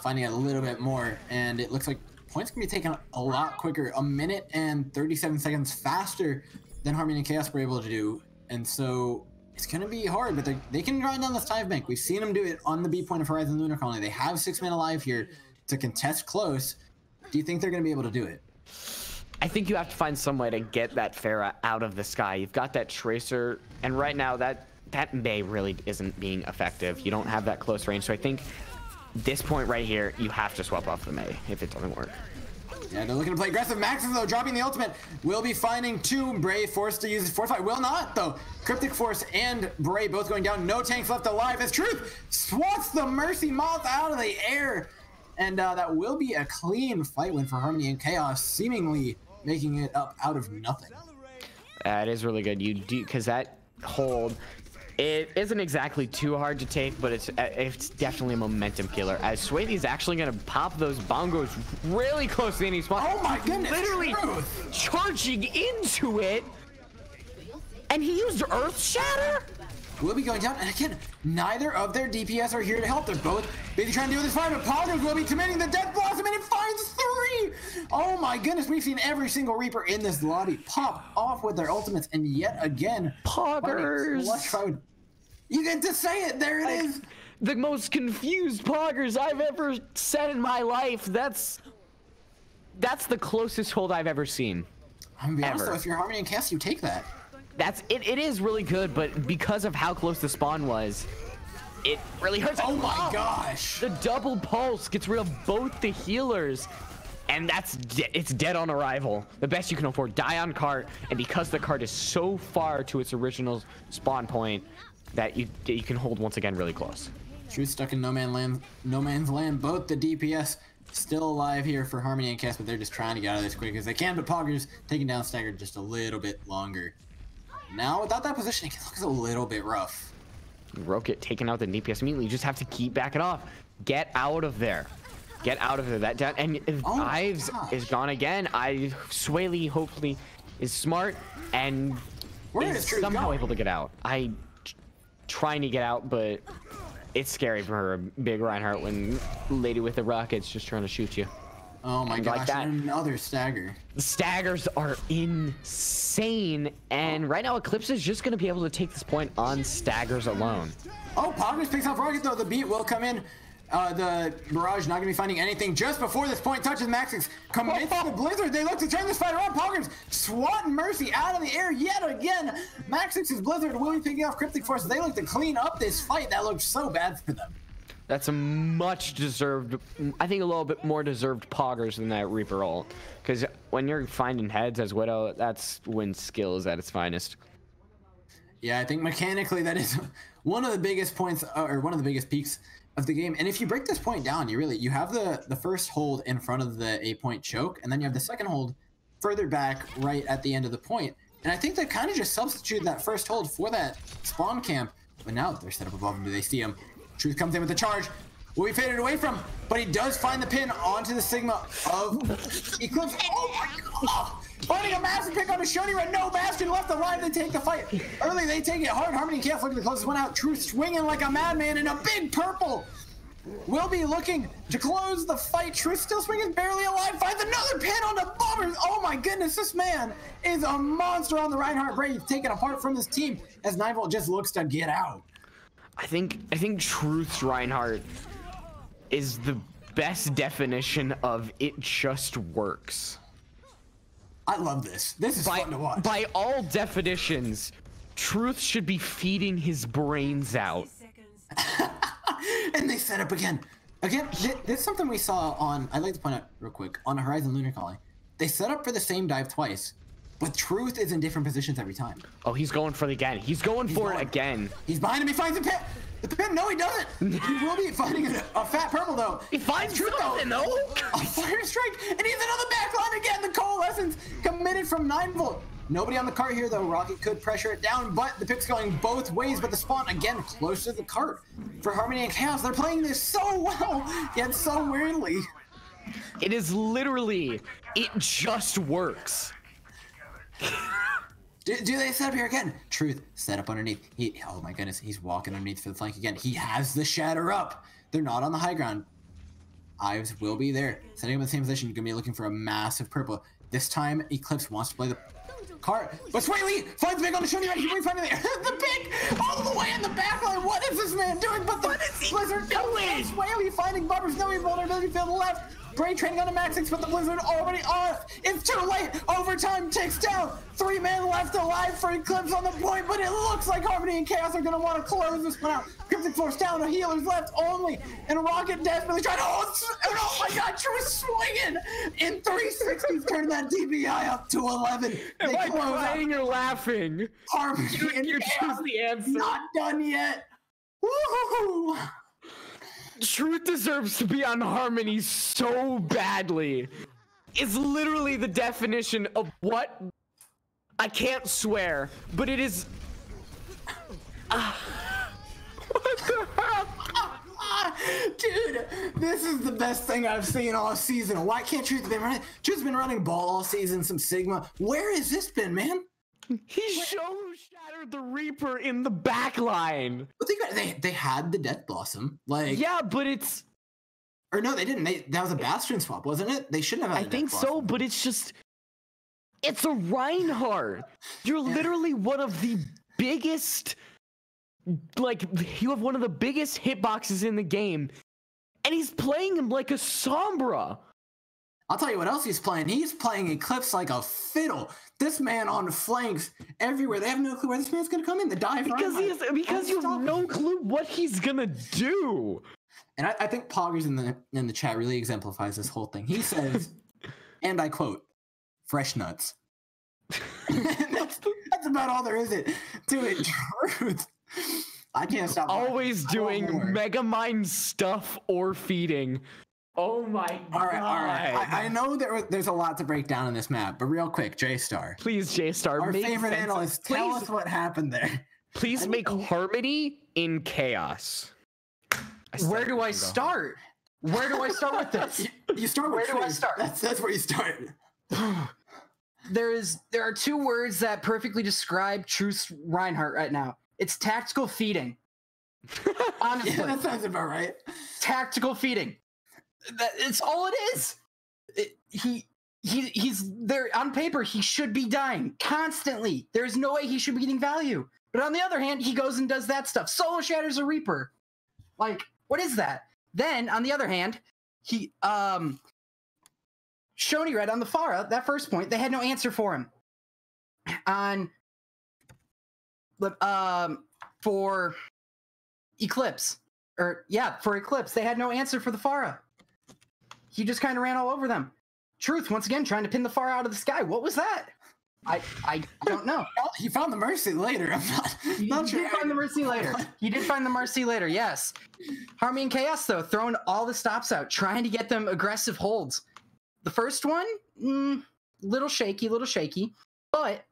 Speaker 2: finding a little bit more, and it looks like points can be taken a lot quicker, a minute and 37 seconds faster than Harmony and Chaos were able to do. And so it's going to be hard, but they can grind down this dive bank. We've seen them do it on the B point of Horizon Lunar Colony. They have 6 men alive here to contest close. Do you think they're going to be able to do it?
Speaker 3: I think you have to find some way to get that Pharah out of the sky. You've got that Tracer, and right now that Mei really isn't being effective. You don't have that close range, so I think this point right here, you have to swap off the Mei if it doesn't work.
Speaker 2: Yeah, they're looking to play aggressive. Maxis, though, dropping the ultimate. Will be finding 2. Bray forced to use his Fortify. Will not, though. Cryptic Force and Bray both going down. No tanks left alive as Truth swats the Mercy Moth out of the air. And that will be a clean fight win for Harmony and Chaos, seemingly making it up out of nothing.
Speaker 3: That is really good. You do, because that hold, it isn't exactly too hard to take, but it's definitely a momentum killer. As Swaythe's actually going to pop those bongos really close to the enemy spawn.
Speaker 2: Oh my goodness!
Speaker 3: Literally charging into it, and he used Earth Shatter.
Speaker 2: Will be going down, and again, neither of their DPS are here to help. They're both busy trying to deal with this fight, but Poggers will be committing the Death Blossom, and it finds 3! Oh my goodness, we've seen every single Reaper in this lobby pop off with their ultimates, and yet again,
Speaker 3: Poggers!
Speaker 2: You get to say it, there it is!
Speaker 3: The most confused Poggers I've ever said in my life. That's the closest hold I've ever seen.
Speaker 2: I'm gonna be honest though, if you're Harmony and Chaos, you take that.
Speaker 3: That's it. It is really good, but because of how close the spawn was, it really hurts.
Speaker 2: Oh my gosh!
Speaker 3: The double pulse gets rid of both the healers, and it's dead on arrival. The best you can afford, die on cart, and because the cart is so far to its original spawn point, that you can hold once again really close.
Speaker 2: Truth stuck in no man's land. Both the DPS still alive here for Harmony and Cass, but they're just trying to get out of this quick as they can. But Poggers taking down Stagger just a little bit longer. Now without that positioning, it looks a little bit rough.
Speaker 3: Rocket taking out the DPS immediately. You just have to keep backing off. Get out of there. Get out of there. That down. And if Ives is gone again, Swaley hopefully is smart and is somehow able to get out. Trying to get out, but it's scary for a big Reinhardt when lady with the rocket's just trying to shoot you.
Speaker 2: Oh my gosh, like another stagger.
Speaker 3: The staggers are insane, and right now Eclipse is just going to be able to take this point on staggers alone.
Speaker 2: Oh, Poggers picks off Rocket though. The beat will come in. The Mirage not going to be finding anything just before this point touches Maxix. Commits the Blizzard. They look to turn this fight around. Poggers swatting Mercy out of the air yet again. Maxix's Blizzard will be picking off Cryptic Force. They look to clean up this fight that looked so bad for them.
Speaker 3: That's a much deserved, I think a little bit more deserved Poggers than that Reaper ult. Because when you're finding heads as Widow, that's when skill is at its finest.
Speaker 2: Yeah, I think mechanically that is one of the biggest points, or one of the biggest peaks of the game. And if you break this point down, you have the first hold in front of the 8-point choke, and then you have the second hold further back right at the end of the point. And I think they kind of just substituted that first hold for that spawn camp, but now they're set up above him. Do they see him? Truth comes in with the charge. Will be faded away from, but he does find the pin onto the Sigma of Eclipse. Oh my god! Finding a massive pick on a Shoney Red. No Bastion left alive. They take the fight. Early, they take it hard. Harmony can't look at the closest one out. Truth swinging like a madman in a big purple. Will be looking to close the fight. Truth still swinging, barely alive. Finds another pin on the Bombers. Oh my goodness, this man is a monster on the Reinhardt Brave, taken apart from his team as 9volt just looks to get out.
Speaker 3: I think Truth's Reinhardt is the best definition of it just works.
Speaker 2: I love this. This is fun to watch.
Speaker 3: By all definitions, Truth should be feeding his brains out.
Speaker 2: And they set up again. Again, this is something we saw on, I'd like to point out real quick, on Horizon Lunar Calling. They set up for the same dive twice, but Truth is in different positions every time.
Speaker 3: Oh, he's going for it again. He's going for it again.
Speaker 2: He's behind him. He finds the pin. The pin. No, he doesn't. He will be finding a fat purple, though.
Speaker 3: He finds Truth, though.
Speaker 2: A fire strike. And he's in on the back line again. The coalescence committed from 9volt. Nobody on the cart here, though. Rocket could pressure it down, but the pick's going both ways. But the spawn, again, close to the cart. For Harmony and Chaos, they're playing this so well, yet so weirdly.
Speaker 3: It is literally, it just works.
Speaker 2: Do they set up here again? Truth, set up underneath. Oh my goodness, he's walking underneath for the flank again. He has the shatter up. They're not on the high ground. Ives will be there. Setting up in the same position, you're going to be looking for a massive purple. This time, Eclipse wants to play the cart. But Swaley finds the pick on the shooting right. He's finding the pick all the way in the back line. What is this man doing? But the Blizzard doing? Swaley finding Bubbers. No vulnerability field left. Bray training on the Maxix, but the Blizzard already off. It's too late. Overtime takes down. 3 men left alive for Eclipse on the point, but it looks like Harmony and Chaos are going to want to close this one out. Cryptic Force down, a healer's left only, and Rocket desperately trying to oh my god, Truth swinging in 360s, turning that DPI up to 11.
Speaker 3: Am I crying or laughing?
Speaker 2: Harmony and
Speaker 3: you
Speaker 2: Chaos
Speaker 3: choose the answer.
Speaker 2: Not done yet. Woohoo!
Speaker 3: Truth deserves to be on Harmony so badly. It's literally the definition of what I can't swear, but it is. What the hell?
Speaker 2: Dude, this is the best thing I've seen all season. Why can't Truth be running? Truth's been running ball all season, some Sigma. Where has this been, man?
Speaker 3: He shattered the Reaper in the back line.
Speaker 2: But think about it, they had the Death Blossom. Like,
Speaker 3: yeah, but it's.
Speaker 2: Or no, they didn't. That was a Bastion swap, wasn't it? They shouldn't have had
Speaker 3: I think so, but it's just. It's a Reinhardt. You're literally one of the biggest. Like, you have one of the biggest hitboxes in the game, and he's playing him like a Sombra.
Speaker 2: I'll tell you what else he's playing. He's playing Eclipse like a fiddle. This man on flanks everywhere. They have no clue where this man's gonna come in. The dive
Speaker 3: because you have no clue what he's gonna do.
Speaker 2: And I think Poggers in the chat really exemplifies this whole thing. He says, and I quote, "Fresh nuts." that's about all there is to it. Truth. I can't stop.
Speaker 3: Always doing Megamind stuff or feeding. Oh my god.
Speaker 2: All right. I know there's a lot to break down in this map, but real quick, J-Star.
Speaker 3: Please, J-Star.
Speaker 2: Our favorite analyst, tell us what happened there.
Speaker 3: Please make harmony in chaos.
Speaker 4: Where do I start? Where do I start with this?
Speaker 2: You start with
Speaker 4: Where do I start?
Speaker 2: That's where you start.
Speaker 4: There are two words that perfectly describe Truth's Reinhardt right now. It's tactical feeding. Honestly.
Speaker 2: Yeah, that sounds about right.
Speaker 4: Tactical feeding. It's all it is. He's there on paper. He should be dying constantly. There's no way he should be getting value. But on the other hand, he goes and does that stuff. Solo shatters a Reaper. Like, what is that? Then on the other hand, he Shoney Red on the Pharah, that first point, they had no answer for him. For Eclipse. For Eclipse, they had no answer for the Pharah. He just kind of ran all over them. Truth, once again, trying to pin the Pharah out of the sky. What was that? I don't know.
Speaker 2: He found the Mercy later. I'm not sure.
Speaker 4: He did find the Mercy later. He did find the Mercy later, yes. Harmony and Chaos, though, throwing all the stops out, trying to get them aggressive holds. The first one, little shaky, but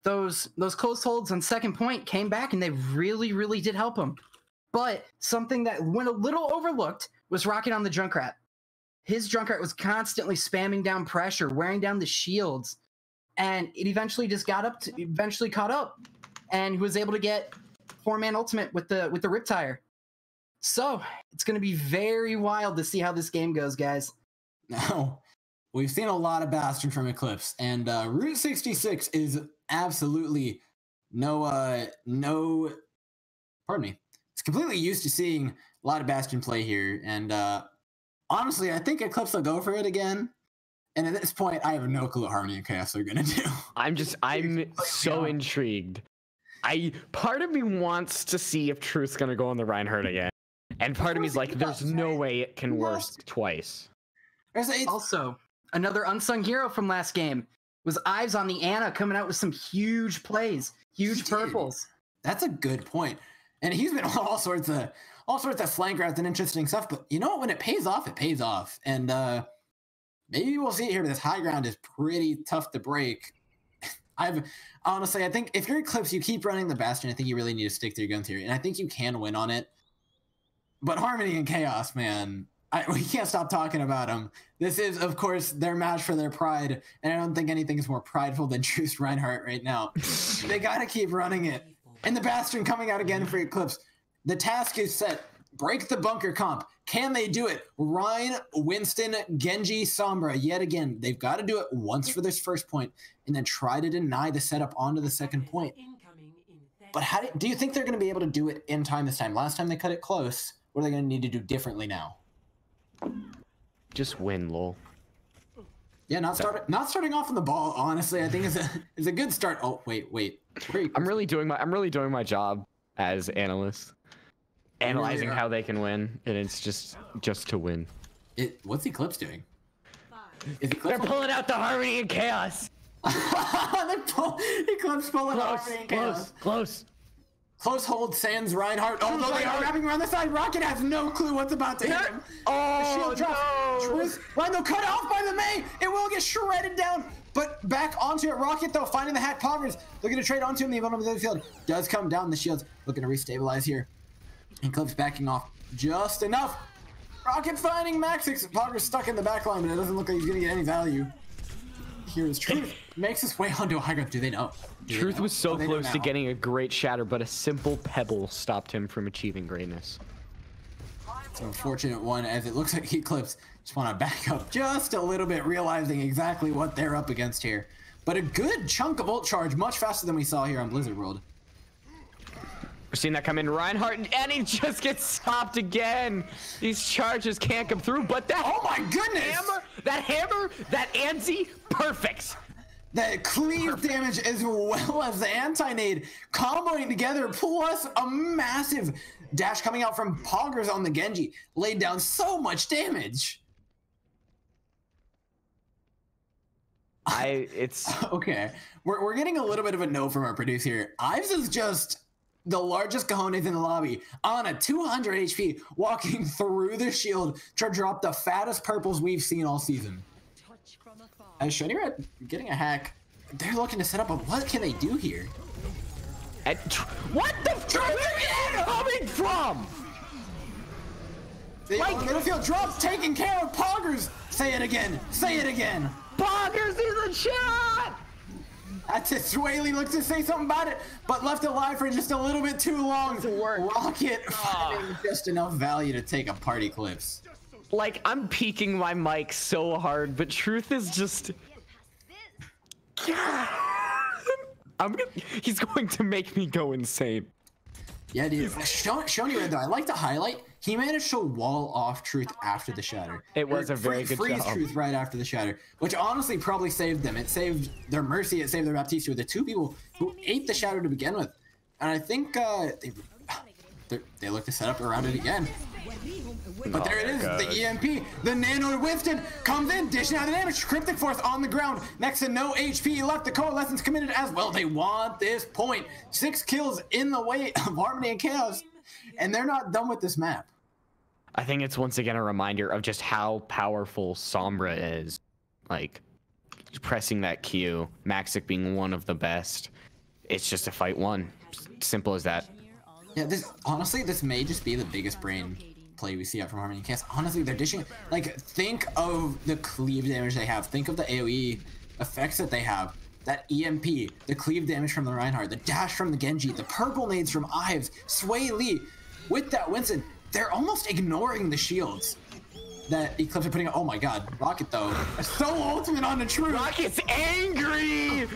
Speaker 4: those close holds on second point came back, and they really, really did help him. But something that went a little overlooked was Rocket on the Junkrat. His Junkrat was constantly spamming down pressure, wearing down the shields, and it eventually just caught up, and he was able to get 4-man ultimate with the Riptire. So it's going to be very wild to see how this game goes, guys.
Speaker 2: Now, we've seen a lot of Bastion from Eclipse, and Route 66 is absolutely pardon me. It's completely used to seeing a lot of Bastion play here, and honestly, I think Eclipse will go for it again. And at this point, I have no clue what Harmony and Chaos are gonna do.
Speaker 3: I'm so intrigued. Part of me wants to see if Truth's gonna go on the Reinhardt again, and part of me is like, there's no way it can work twice.
Speaker 4: Also, another unsung hero from last game was Ives on the Ana, coming out with some huge plays, huge purples.
Speaker 2: That's a good point. And he's been all sorts of flank routes and interesting stuff. But you know what? When it pays off, it pays off. And maybe we'll see it here. This high ground is pretty tough to break. I think if you're Eclipse, you keep running the Bastion. I think you really need to stick to your guns here. And I think you can win on it. But Harmony and Chaos, man, we can't stop talking about them. This is, of course, their match for their pride. And I don't think anything is more prideful than Truce Reinhardt right now. They got to keep running it. And the Bastion coming out again for Eclipse. The task is set. Break the bunker comp. Can they do it? Ryan, Winston, Genji, Sombra, yet again. They've got to do it once for this first point and then try to deny the setup onto the second point. But do you think they're going to be able to do it in time this time? Last time they cut it close. What are they going to need to do differently now?
Speaker 3: Just win, lol.
Speaker 2: Yeah, not starting off on the ball, honestly, I think is a good start. Oh, wait.
Speaker 3: I'm really doing my job as analyst. Analyzing how they can win, and it's just to win.
Speaker 2: What's Eclipse doing?
Speaker 3: They're pulling out the Harmony and Chaos.
Speaker 2: Eclipse pulling out Harmony and Chaos. Close hold, Sans Reinhardt. Although they are wrapping around the side, Rocket has no clue what's about to hit him.
Speaker 3: Oh, no.
Speaker 2: Rhino cut off by the Mei. It will get shredded down. But back onto it. Rocket, though, finding the hat. Poggers looking to trade onto him. The bottom of the field does come down. The shields looking to restabilize here. Eclipse backing off just enough. Rocket finding Maxix. Poggers stuck in the back line, but it doesn't look like he's going to get any value. Here's Truth. Makes his way onto a high ground. Do they know?
Speaker 3: Truth was so close to getting a great shatter, but a simple pebble stopped him from achieving greatness.
Speaker 2: It's an unfortunate one, as it looks like Eclipse just want to back up just a little bit, realizing exactly what they're up against here. But a good chunk of ult charge, much faster than we saw here on Blizzard World.
Speaker 3: We're seeing that come in. Reinhardt, and he just gets stopped again. These charges can't come through, but that—
Speaker 2: oh my goodness!
Speaker 3: Hammer, that anti, perfect.
Speaker 2: That cleave damage as well as the anti-nade comboing together, plus a massive dash coming out from Poggers on the Genji. Laid down so much damage. Okay. We're getting a little bit of a no from our producer here. Ives is just the largest cojones in the lobby on a 200 HP, walking through the shield to drop the fattest purples we've seen all season. As Shiny Red getting a hack, they're looking to set up, but what can they do here?
Speaker 3: What the fuck are they coming from?
Speaker 2: The middle field drops, taking care of Poggers. Say it again. Say it again.
Speaker 3: Poggers is a shot.
Speaker 2: That's it. Swaley looks to say something about it, but left alive for just a little bit too long. Rocket finding just enough value to take apart Eclipse.
Speaker 3: Like, I'm peeking my mic so hard, but truth is just— he's going to make me go insane.
Speaker 2: Yeah, dude. Showing you though, I like to highlight, he managed to wall off Truth after the shatter.
Speaker 3: It was a very good
Speaker 2: freeze
Speaker 3: job.
Speaker 2: Truth right after the shatter, which honestly probably saved them. It saved their Mercy, it saved their Baptiste, the two people who ate the shatter to begin with. And I think they look to set up around it again. But there it is, the EMP, the Nano Winston comes in, dishing out the damage. Cryptic Force on the ground, next to no HP left. The Coalescence committed as well. They want this point. 6 kills in the way of Harmony and Chaos, and they're not done with this map.
Speaker 3: I think it's once again a reminder of just how powerful Sombra is. Like, pressing that Q, Maxic being one of the best. It's just a fight one. Simple as that.
Speaker 2: Yeah, honestly, this may just be the biggest brain play we see out from Harmony and Chaos. Honestly, they're dishing, like, think of the cleave damage they have. Think of the AoE effects that they have. That EMP, the cleave damage from the Reinhardt, the dash from the Genji, the purple nades from Ives, Sway Lee. With that Winston, they're almost ignoring the shields that Eclipse are putting out. Oh my god, Rocket though, so ultimate on the Truth.
Speaker 3: Rocket's angry!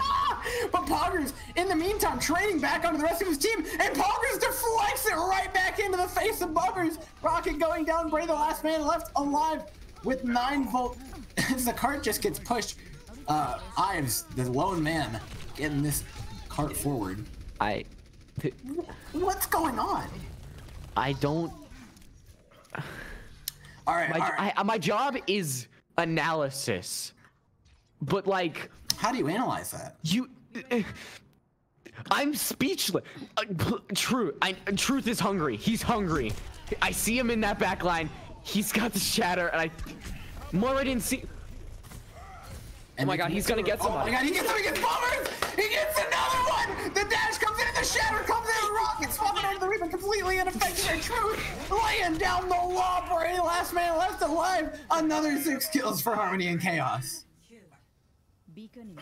Speaker 2: But Poggers, in the meantime, trading back onto the rest of his team, and Poggers deflects it right back into the face of Buggers. Rocket going down, Bray, the last man left alive with 9 volt. As the cart just gets pushed, Ives, the lone man, getting this cart forward. What's going on?
Speaker 3: I don't...
Speaker 2: All right,
Speaker 3: my job is analysis, but like,
Speaker 2: how do you analyze that?
Speaker 3: I'm speechless. Truth is hungry. He's hungry. I see him in that back line. He's got the shatter, and Moira didn't see. Oh my god, he's gonna get someone.
Speaker 2: Oh my god, he gets him, he gets Bombers! He gets another one! The dash comes in, the shatter comes in, Rocket swapping over the Reaper, completely ineffective, and Truth laying down the law for a last man left alive. Another 6 kills for Harmony and Chaos.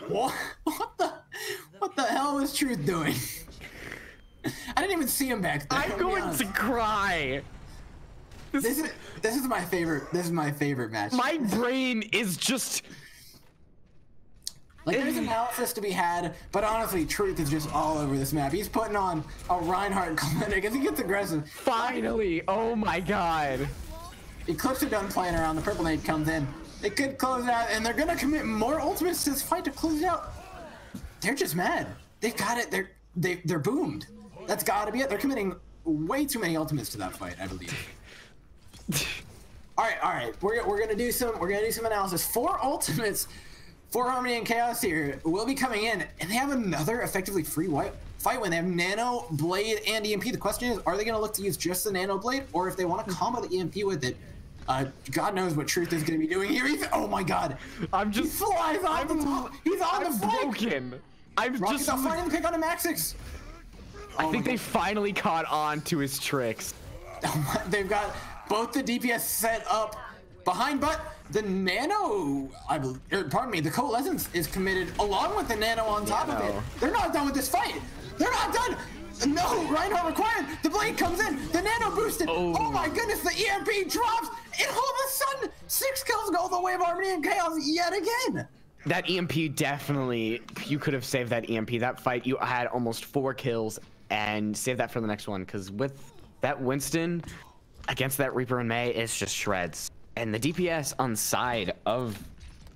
Speaker 2: What the hell was Truth doing? I didn't even see him back there.
Speaker 3: I'm going to cry.
Speaker 2: This is my favorite match.
Speaker 3: My brain is just...
Speaker 2: Like, there's analysis to be had, but honestly, Truth is just all over this map. He's putting on a Reinhardt clinic as he gets aggressive.
Speaker 3: Finally! Oh my god.
Speaker 2: Eclipse are done playing around. The purple nade comes in. They could close it out, and they're gonna commit more ultimates to this fight to close it out. They're just mad. They've got it. They're boomed. That's gotta be it. They're committing way too many ultimates to that fight, I believe. All right. We're gonna do some analysis. 4 ultimates for Harmony and Chaos here will be coming in, and they have another effectively free fight when they have Nano, Blade, and EMP. The question is, are they going to look to use just the Nano Blade, or if they want to combo the EMP with it? God knows what Truth is going to be doing here. Oh my god. He flies off the top. He's on the flank.
Speaker 3: Broken.
Speaker 2: Rocket's out finding the pick on a Maxix.
Speaker 3: I think they finally caught on to his tricks.
Speaker 2: They've got both the DPS set up behind, but the Nano, the Coalescence is committed along with the Nano on top of it. They're not done with this fight. They're not done. No, Reinhardt required. The Blade comes in. The Nano boosted. Oh my goodness, the EMP drops. And all of a sudden, 6 kills go the way of Harmony and Chaos yet again.
Speaker 3: That EMP definitely, you could have saved that EMP. That fight, you had almost 4 kills and save that for the next one, because with that Winston against that Reaper in May, it's just shreds. And the DPS on side of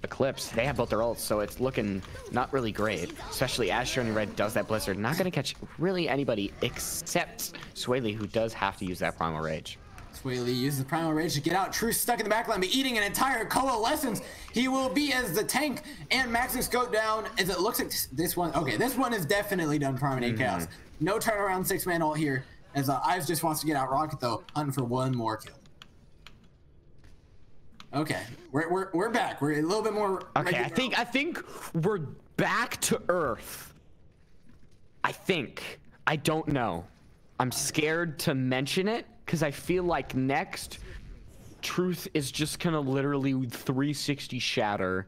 Speaker 3: Eclipse, they have both their ults, so it's looking not really great, especially as Shiny Red does that Blizzard. Not going to catch really anybody except Swaley, who does have to use that Primal Rage.
Speaker 2: Swaley uses the Primal Rage to get out. Truth stuck in the backline, but eating an entire Coalescence. He will be as the tank, and Maxix go down as it looks like this one. Okay, this one is definitely done Permanent Chaos. No turnaround 6-man ult here, as Ives just wants to get out Rocket, though, hunting for one more kill. Okay, we're back. We're a little bit more.
Speaker 3: Okay, I think we're back to Earth. I think. I don't know. I'm scared to mention it because I feel like next, Truth is just gonna literally 360 shatter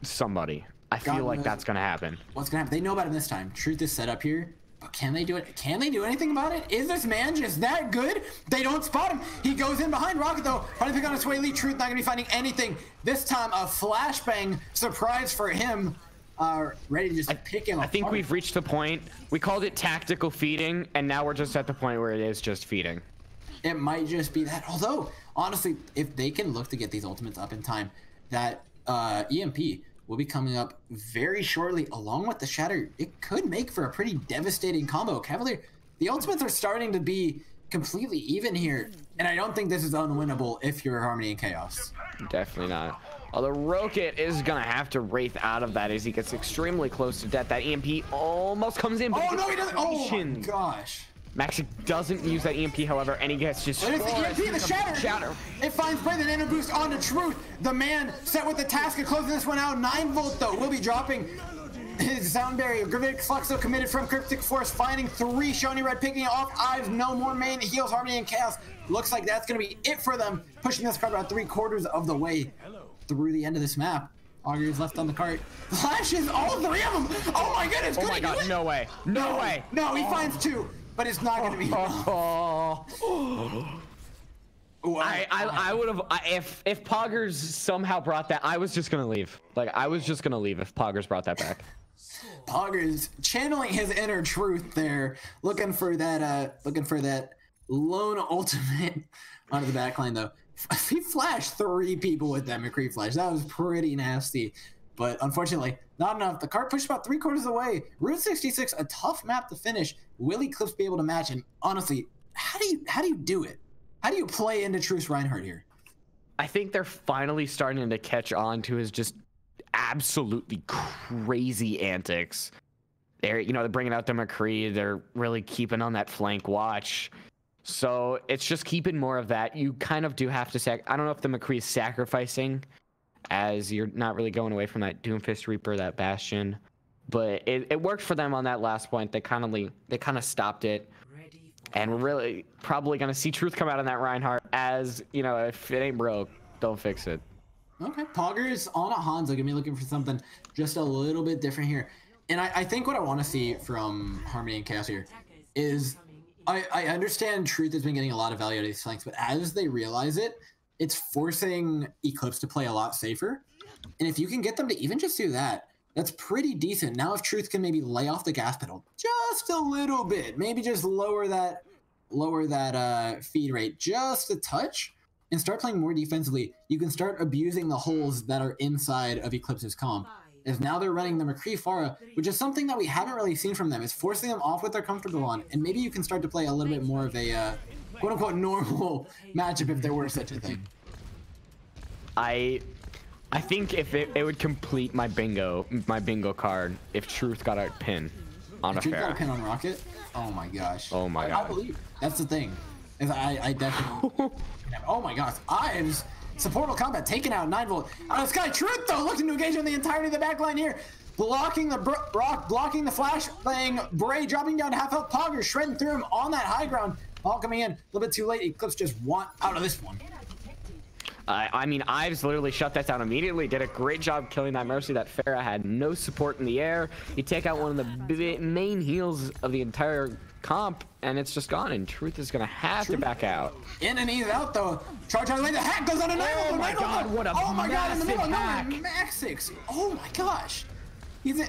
Speaker 3: somebody. I feel like that's gonna happen.
Speaker 2: What's gonna happen? They know about him this time. Truth is set up here. But can they do it? Can they do anything about it? Is this man just that good? They don't spot him. He goes in behind Rocket though. Trying to pick on a Swaley. Truth not gonna be finding anything. This time a flashbang surprise for him. Ready to just pick him apart.
Speaker 3: I think we've reached the point. We called it tactical feeding, and now we're just at the point where it is just feeding.
Speaker 2: It might just be that. Although, honestly, if they can look to get these ultimates up in time, that EMP will be coming up very shortly along with the Shatter. It could make for a pretty devastating combo. Cavalier, the ultimates are starting to be completely even here, and I don't think this is unwinnable if you're Harmony and Chaos.
Speaker 3: Definitely not. Although Rocket is gonna have to Wraith out of that as he gets extremely close to death. That EMP almost comes in, but
Speaker 2: no, he doesn't. Oh my gosh.
Speaker 3: Maxix doesn't use that EMP, however, and he gets just
Speaker 2: There's the EMP, the Shatter. It finds Bray, the Nano Boost onto Truth. The man set with the task of closing this one out. 9-volt though will be dropping his sound barrier. Gravitic Fluxo committed from Cryptic Force, finding 3. Shiny Red picking it off. Ives, no more main heals. Harmony and Chaos. Looks like that's going to be it for them. Pushing this card about 3/4 of the way through the end of this map. Augur is left on the cart. Flashes all 3 of them. Oh my goodness.
Speaker 3: Oh my god, no way. No way.
Speaker 2: No, he finds 2. But it's not going to be enough.
Speaker 3: I would have, if Poggers somehow brought that, I was just going to leave. Like, I was just going to leave if Poggers brought that back.
Speaker 2: Poggers channeling his inner Truth there, looking for that lone ultimate onto the backline though. He flashed 3 people with that McCree flash. That was pretty nasty. But unfortunately, not enough. The cart pushed about 3/4 of the way. Route 66, a tough map to finish. Will Eclipse be able to match? And honestly, how do you do it? How do you play into Truth's Reinhardt here?
Speaker 3: I think they're finally starting to catch on to his just absolutely crazy antics. They're bringing out the McCree. They're really keeping on that flank watch. So it's just keeping more of that. You kind of do have to I don't know if the McCree is sacrificing, as you're not really going away from that Doomfist Reaper, that Bastion, but it worked for them on that last point. They kind of stopped it, and we're really probably gonna see Truth come out on that Reinhardt. As if it ain't broke, don't fix it.
Speaker 2: Okay, Poggers on a Hanzo, gonna be looking for something just a little bit different here, and I think what I want to see from Harmony and Chaos here is I understand Truth has been getting a lot of value out of these flanks, but as they realize it, it's forcing Eclipse to play a lot safer. And if you can get them to even just do that, that's pretty decent. Now if Truth can maybe lay off the gas pedal just a little bit, maybe just lower that feed rate just a touch and start playing more defensively, you can start abusing the holes that are inside of Eclipse's comp. As now they're running the McCree Pharah, which is something that we haven't really seen from them. It's forcing them off what they're comfortable on, and maybe you can start to play a little bit more of a quote-unquote normal matchup if there were such a thing.
Speaker 3: I think if it would complete my bingo card if Truth got a pin on a
Speaker 2: Truth
Speaker 3: Pharah.
Speaker 2: got a pin on Rocket? Oh my gosh.
Speaker 3: Oh my god.
Speaker 2: I believe that's the thing. Is I definitely. Oh my gosh. Ives supportal combat taking out 9-volt. Sky Truth though looking to engage on the entirety of the backline here. Blocking the rock, blocking the flash, playing Bray, dropping down half health. Poggers shredding through him on that high ground. All coming in a little bit too late. Eclipse just want out of this one.
Speaker 3: I mean, Ives literally shut that down immediately. Did a great job killing that Mercy. That Pharah had no support in the air. You take out one of the main heals of the entire comp, and it's just gone. And Truth is gonna have to back out.
Speaker 2: In and he's out though. Charge out lane. The hack goes on a 9-volt.
Speaker 3: Oh my god! What a massive in the middle
Speaker 2: hack! Maxix. Oh my gosh. He's in.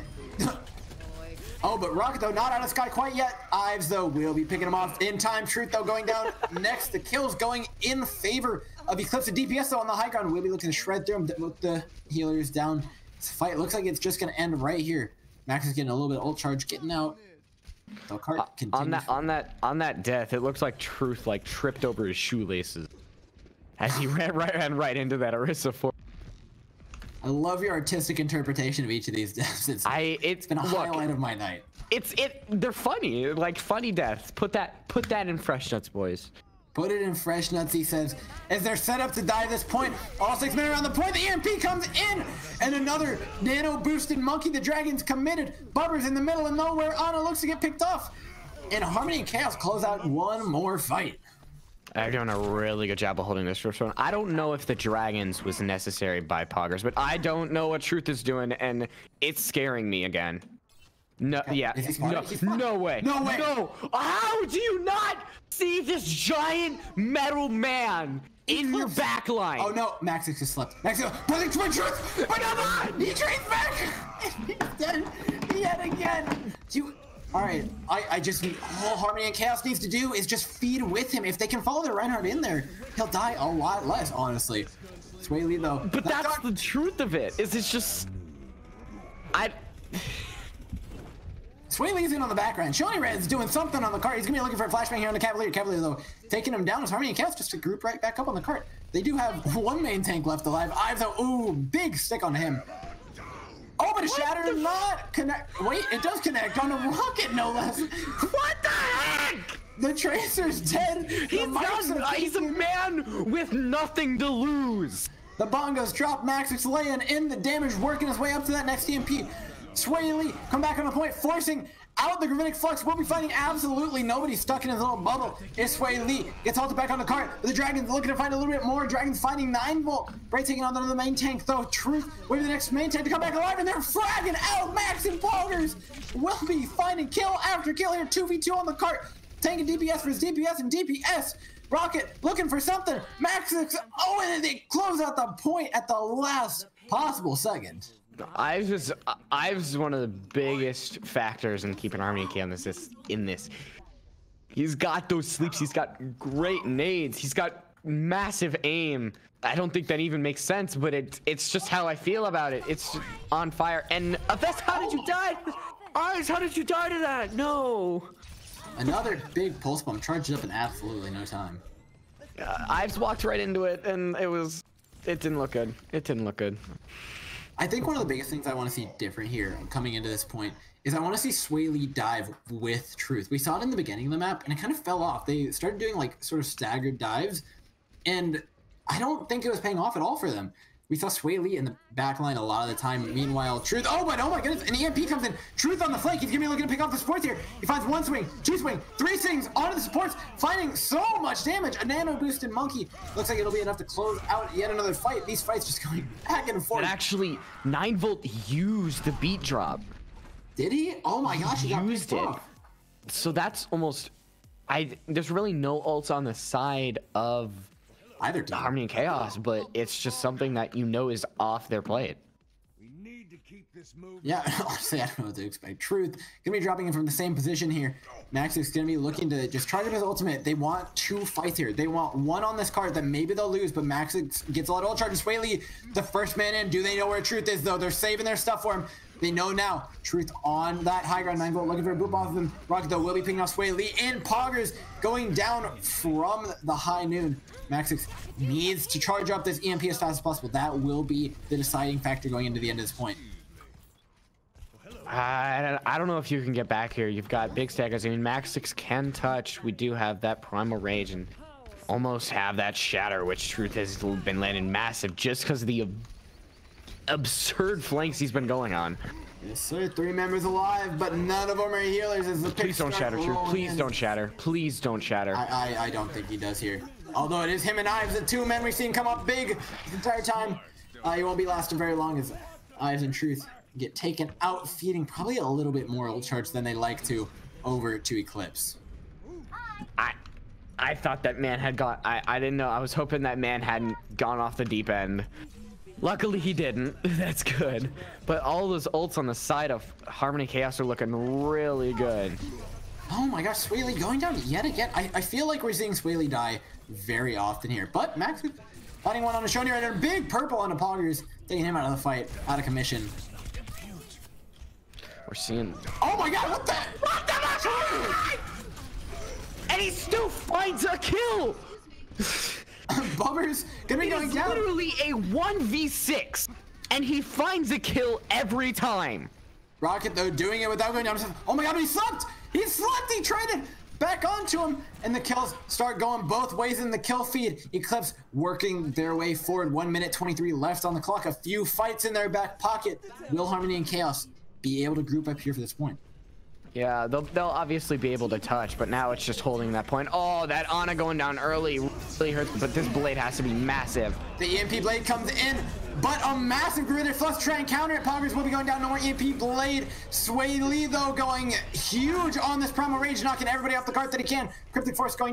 Speaker 2: Oh, but Rocket, though, not out of the sky quite yet. Ives, though, will be picking him off in time. Truth, though, going down next. The kills going in favor of Eclipse. The DPS, though, on the high ground will be looking to shred through him with the healers down. This fight looks like it's just going to end right here. Max is getting a little bit of ult charge, getting out. The cart continues.
Speaker 3: On that death, it looks like Truth like tripped over his shoelaces as he ran right into that Orisa for.
Speaker 2: I love your artistic interpretation of each of these deaths. It's been a highlight of my night.
Speaker 3: They're funny, like funny deaths. Put that in Fresh Nuts, boys.
Speaker 2: Put it in Fresh Nuts, he says, as they're set up to die this point. All 6 men around the point. The EMP comes in, and another nano boosted monkey. The dragon's committed. Bubber's in the middle of nowhere. Ana looks to get picked off, and Harmony and Chaos close out one more fight.
Speaker 3: They're doing a really good job of holding this first one. I don't know if the dragons was necessary by Poggers, but I don't know what Truth is doing, and it's scaring me again. No, okay. Yeah, no way. No way. No. How do you not see this giant metal man in your back line?
Speaker 2: Oh no, Maxix just slept. Maxix, pulling to my Truth. But come on, he trains back. He's dead yet again. All right, I just all Harmony and Chaos needs to do is just feed with him. If they can follow their Reinhardt in there, he'll die a lot less, honestly. Sway Lee though.
Speaker 3: But that's the truth of it. Is it's just
Speaker 2: Sway Lee's in on the background. Shony Red's doing something on the cart. He's gonna be looking for a flashbang here on the Cavalier. Cavalier though taking him down as Harmony and Chaos just to group right back up on the cart. They do have one main tank left alive. Ives though, ooh, big stick on him. Oh, but a shatter does not connect. Wait, it does connect on a rocket, no less.
Speaker 3: What the heck?
Speaker 2: The Tracer's dead.
Speaker 3: He's a man with nothing to lose.
Speaker 2: The bongos drop. Maxix laying in the damage, working his way up to that next EMP. Sway Lee come back on the point, forcing out the Gravitic Flux. We'll be fighting absolutely nobody stuck in his little bubble. It's Sway Lee gets halted back on the cart. The Dragon's looking to find a little bit more. Dragon's finding 9-volt. Bray taking on the main tank though. Truth waiting for the next main tank to come back alive, and they're fragging out. Max and Poggers will be finding kill after kill here. 2v2 on the cart. Tank and DPS versus DPS and DPS. Rocket looking for something. Maxix. Oh, and they close out the point at the last possible second.
Speaker 3: Ives is one of the biggest factors in keeping Harmony K on in this. He's got those sleeps. He's got great nades. He's got massive aim. I don't think that even makes sense, but it's just how I feel about it. It's on fire. And that's how did you die? Ives, how did you die to that? No.
Speaker 2: Another big pulse bomb charged up in absolutely no time.
Speaker 3: Ives walked right into it, and it didn't look good. It didn't look good.
Speaker 2: I think one of the biggest things I want to see different here coming into this point is I want to see Sway Lee dive with Truth. We saw it in the beginning of the map, and it kind of fell off. They started doing like sort of staggered dives, and I don't think it was paying off at all for them. We saw Sway Lee in the back line a lot of the time. Meanwhile, Truth, oh my goodness, an EMP comes in. Truth on the flank. He's going to be looking to pick off the supports here. He finds 1 swing, 2 swing, 3 swings onto the supports, finding so much damage. A nano boosted monkey. Looks like it'll be enough to close out yet another fight. These fights just going back and forth.
Speaker 3: And actually, 9-volt used the beat drop.
Speaker 2: Did he? Oh my gosh, he got
Speaker 3: used it.
Speaker 2: Off.
Speaker 3: So that's almost, there's really no ults on the side of
Speaker 2: either team.
Speaker 3: Harmony and Chaos, but it's just something that you know is off their plate.
Speaker 1: We need to keep this moving.
Speaker 2: Yeah, honestly, I don't know what to expect. Truth gonna be dropping in from the same position here. Max is gonna be looking to just charge up his ultimate. They want 2 fights here. They want 1 on this card that maybe they'll lose, but Max gets a lot of ult charge. Sway Lee, the first man in. Do they know where Truth is though? They're saving their stuff for him. They know now. Truth on that high ground, 9-volt, looking for a boop off of him. Rocket though will be picking off Sway Lee, and Poggers going down from the high noon. Maxix needs to charge up this EMP as fast as possible. That will be the deciding factor going into the end of this point.
Speaker 3: I don't know if you can get back here. You've got big stackers. I mean, Maxix can touch. We do have that Primal Rage and almost have that Shatter, which Truth has been landing massive just because of the absurd flanks he's been going on.
Speaker 2: Yes, sir. 3 members alive, but none of them are healers. As the
Speaker 3: Please don't shatter, Truth. Please don't shatter. Please don't shatter.
Speaker 2: I don't think he does here. Although it is him and Ives, the 2 men we've seen come up big the entire time. He won't be lasting very long as Ives and Truth get taken out, feeding probably a little bit more ult charge than they like to over to Eclipse.
Speaker 3: I thought that man had gone. I didn't know. I was hoping that man hadn't gone off the deep end. Luckily he didn't. That's good. But all those ults on the side of Harmony Chaos are looking really good.
Speaker 2: Oh my gosh, Swaley going down yet again. I feel like we're seeing Swaley die very often here. But Max finding one on a Shoney right there. Big purple on a Poggers, taking him out of the fight, out of commission.
Speaker 3: We're seeing...
Speaker 2: Oh my god, what the? What the?
Speaker 3: And he still finds a kill!
Speaker 2: Bubber's gonna be going down.
Speaker 3: Literally a 1v6, and he finds a kill every time.
Speaker 2: Rocket though doing it without going down. Oh my god, he slept! He slept! He traded back onto him, and the kills start going both ways in the kill feed. Eclipse working their way forward. 1 minute 23 left on the clock. A few fights in their back pocket. Will Harmony and Chaos be able to group up here for this point?
Speaker 3: Yeah, they'll obviously be able to touch, but now it's just holding that point. Oh, that Ana going down early really hurts, but this blade has to be massive.
Speaker 2: The EMP blade comes in, but a massive Gorilla Flush try and counter it. Poggers will be going down. No more EMP blade. Swaley though going huge on this promo rage, knocking everybody off the cart that he can. Cryptic Force going down.